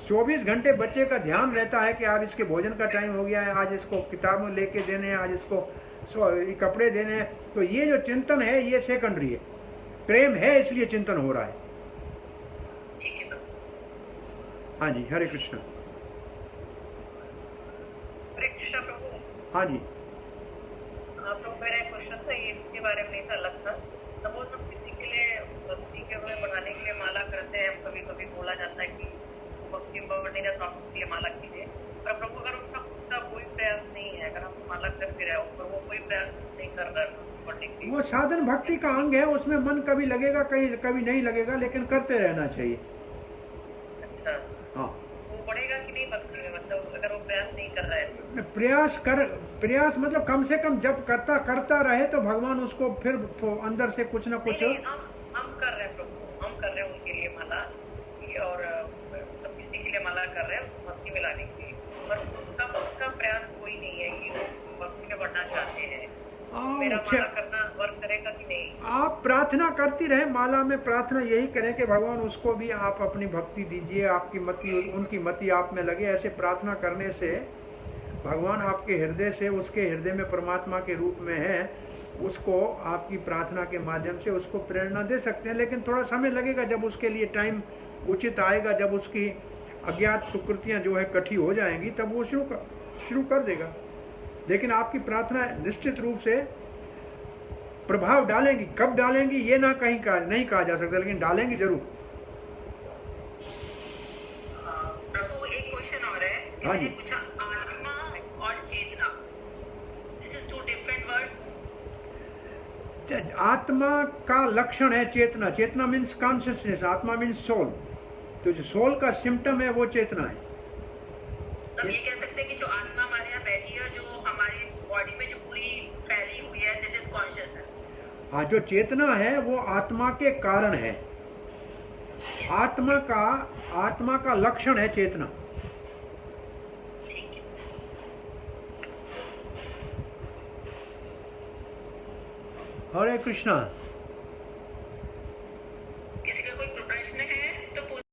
24 घंटे बच्चे का ध्यान रहता है कि आज इसके भोजन का टाइम हो गया है, आज इसको किताब लेके देने हैं, आज इसको कपड़े देने हैं। तो ये जो चिंतन है ये सेकेंडरी है, प्रेम है इसलिए चिंतन हो रहा है। हाँ जी, हरे कृष्ण। हाँ जी, तो मेरा क्वेश्चन था ये, इसके बारे में नहीं था, अलग था। सपोज हम किसी के लिए भक्ति के हुए बढ़ाने के लिए माला करते हैं, कभी कभी बोला जाता है कि भक्ति बढ़नी है तो आप उसके लिए माला कीजिए, पर प्रभु अगर उसका खुद का कोई प्रयास नहीं है, अगर हम माला करते रहे पर वो कोई प्रयास नहीं कर रहा है बढ़ने के लिए, वो साधन भक्ति का अंग है, उसमें मन कभी लगेगा कभी नहीं लगेगा, लेकिन करते रहना चाहिए। अच्छा, हाँ, वो बढ़ेगा कि नहीं भक्ति में, मतलब अगर वो प्रयास नहीं कर रहा है? प्रयास मतलब कम से कम जब करता रहे तो भगवान उसको फिर तो अंदर से कुछ ना कुछ। हम कर रहे हैं प्रभु, हम कर रहे हैं उनके लिए माला, और सब किसी के लिए माला कर रहे हैं उसको भक्ति में लाने के लिए, पर उसका प्रयास कोई नहीं है कि वो भक्ति में बढ़ना चाहते हैं, मेरा अच्छा, माला करना वर्क करेगा कि नहीं? आप प्रार्थना करती रहे, माला में प्रार्थना यही करें कि भगवान उसको भी आप अपनी भक्ति दीजिए, आपकी मति, उनकी मति आप में लगे। ऐसे प्रार्थना करने से भगवान आपके हृदय से, उसके हृदय में परमात्मा के रूप में है, उसको आपकी प्रार्थना के माध्यम से उसको प्रेरणा दे सकते हैं। लेकिन थोड़ा समय लगेगा, जब उसके लिए टाइम उचित आएगा, जब उसकी अज्ञात सुकृतियाँ जो है इकट्ठी हो जाएंगी, तब वो शुरू कर देगा। लेकिन आपकी प्रार्थना निश्चित रूप से प्रभाव डालेंगी। कब डालेंगी ये नहीं कहा जा सकता, लेकिन डालेंगी जरूर। प्रभु एक क्वेश्चन और है, हाँ किसी जी। ने पूछा आत्मा और चेतना, this is two different words. आत्मा का लक्षण है चेतना। चेतना मीन्स कॉन्शियसनेस, आत्मा मीन्स सोल। तो जो सोल का सिम्टम है वो चेतना है। तब ये कह सकते हैं कि जो आत्मा हमारे यहाँ बैठी है, जो हमारी बॉडी में जो पूरी फैली हुई है, दैट इज कॉन्शियसनेस। हाँ, जो चेतना है वो आत्मा के कारण है। आत्मा का लक्षण है चेतना। ठीक है। हरे कृष्णा। किसी का कोई प्रश्न है?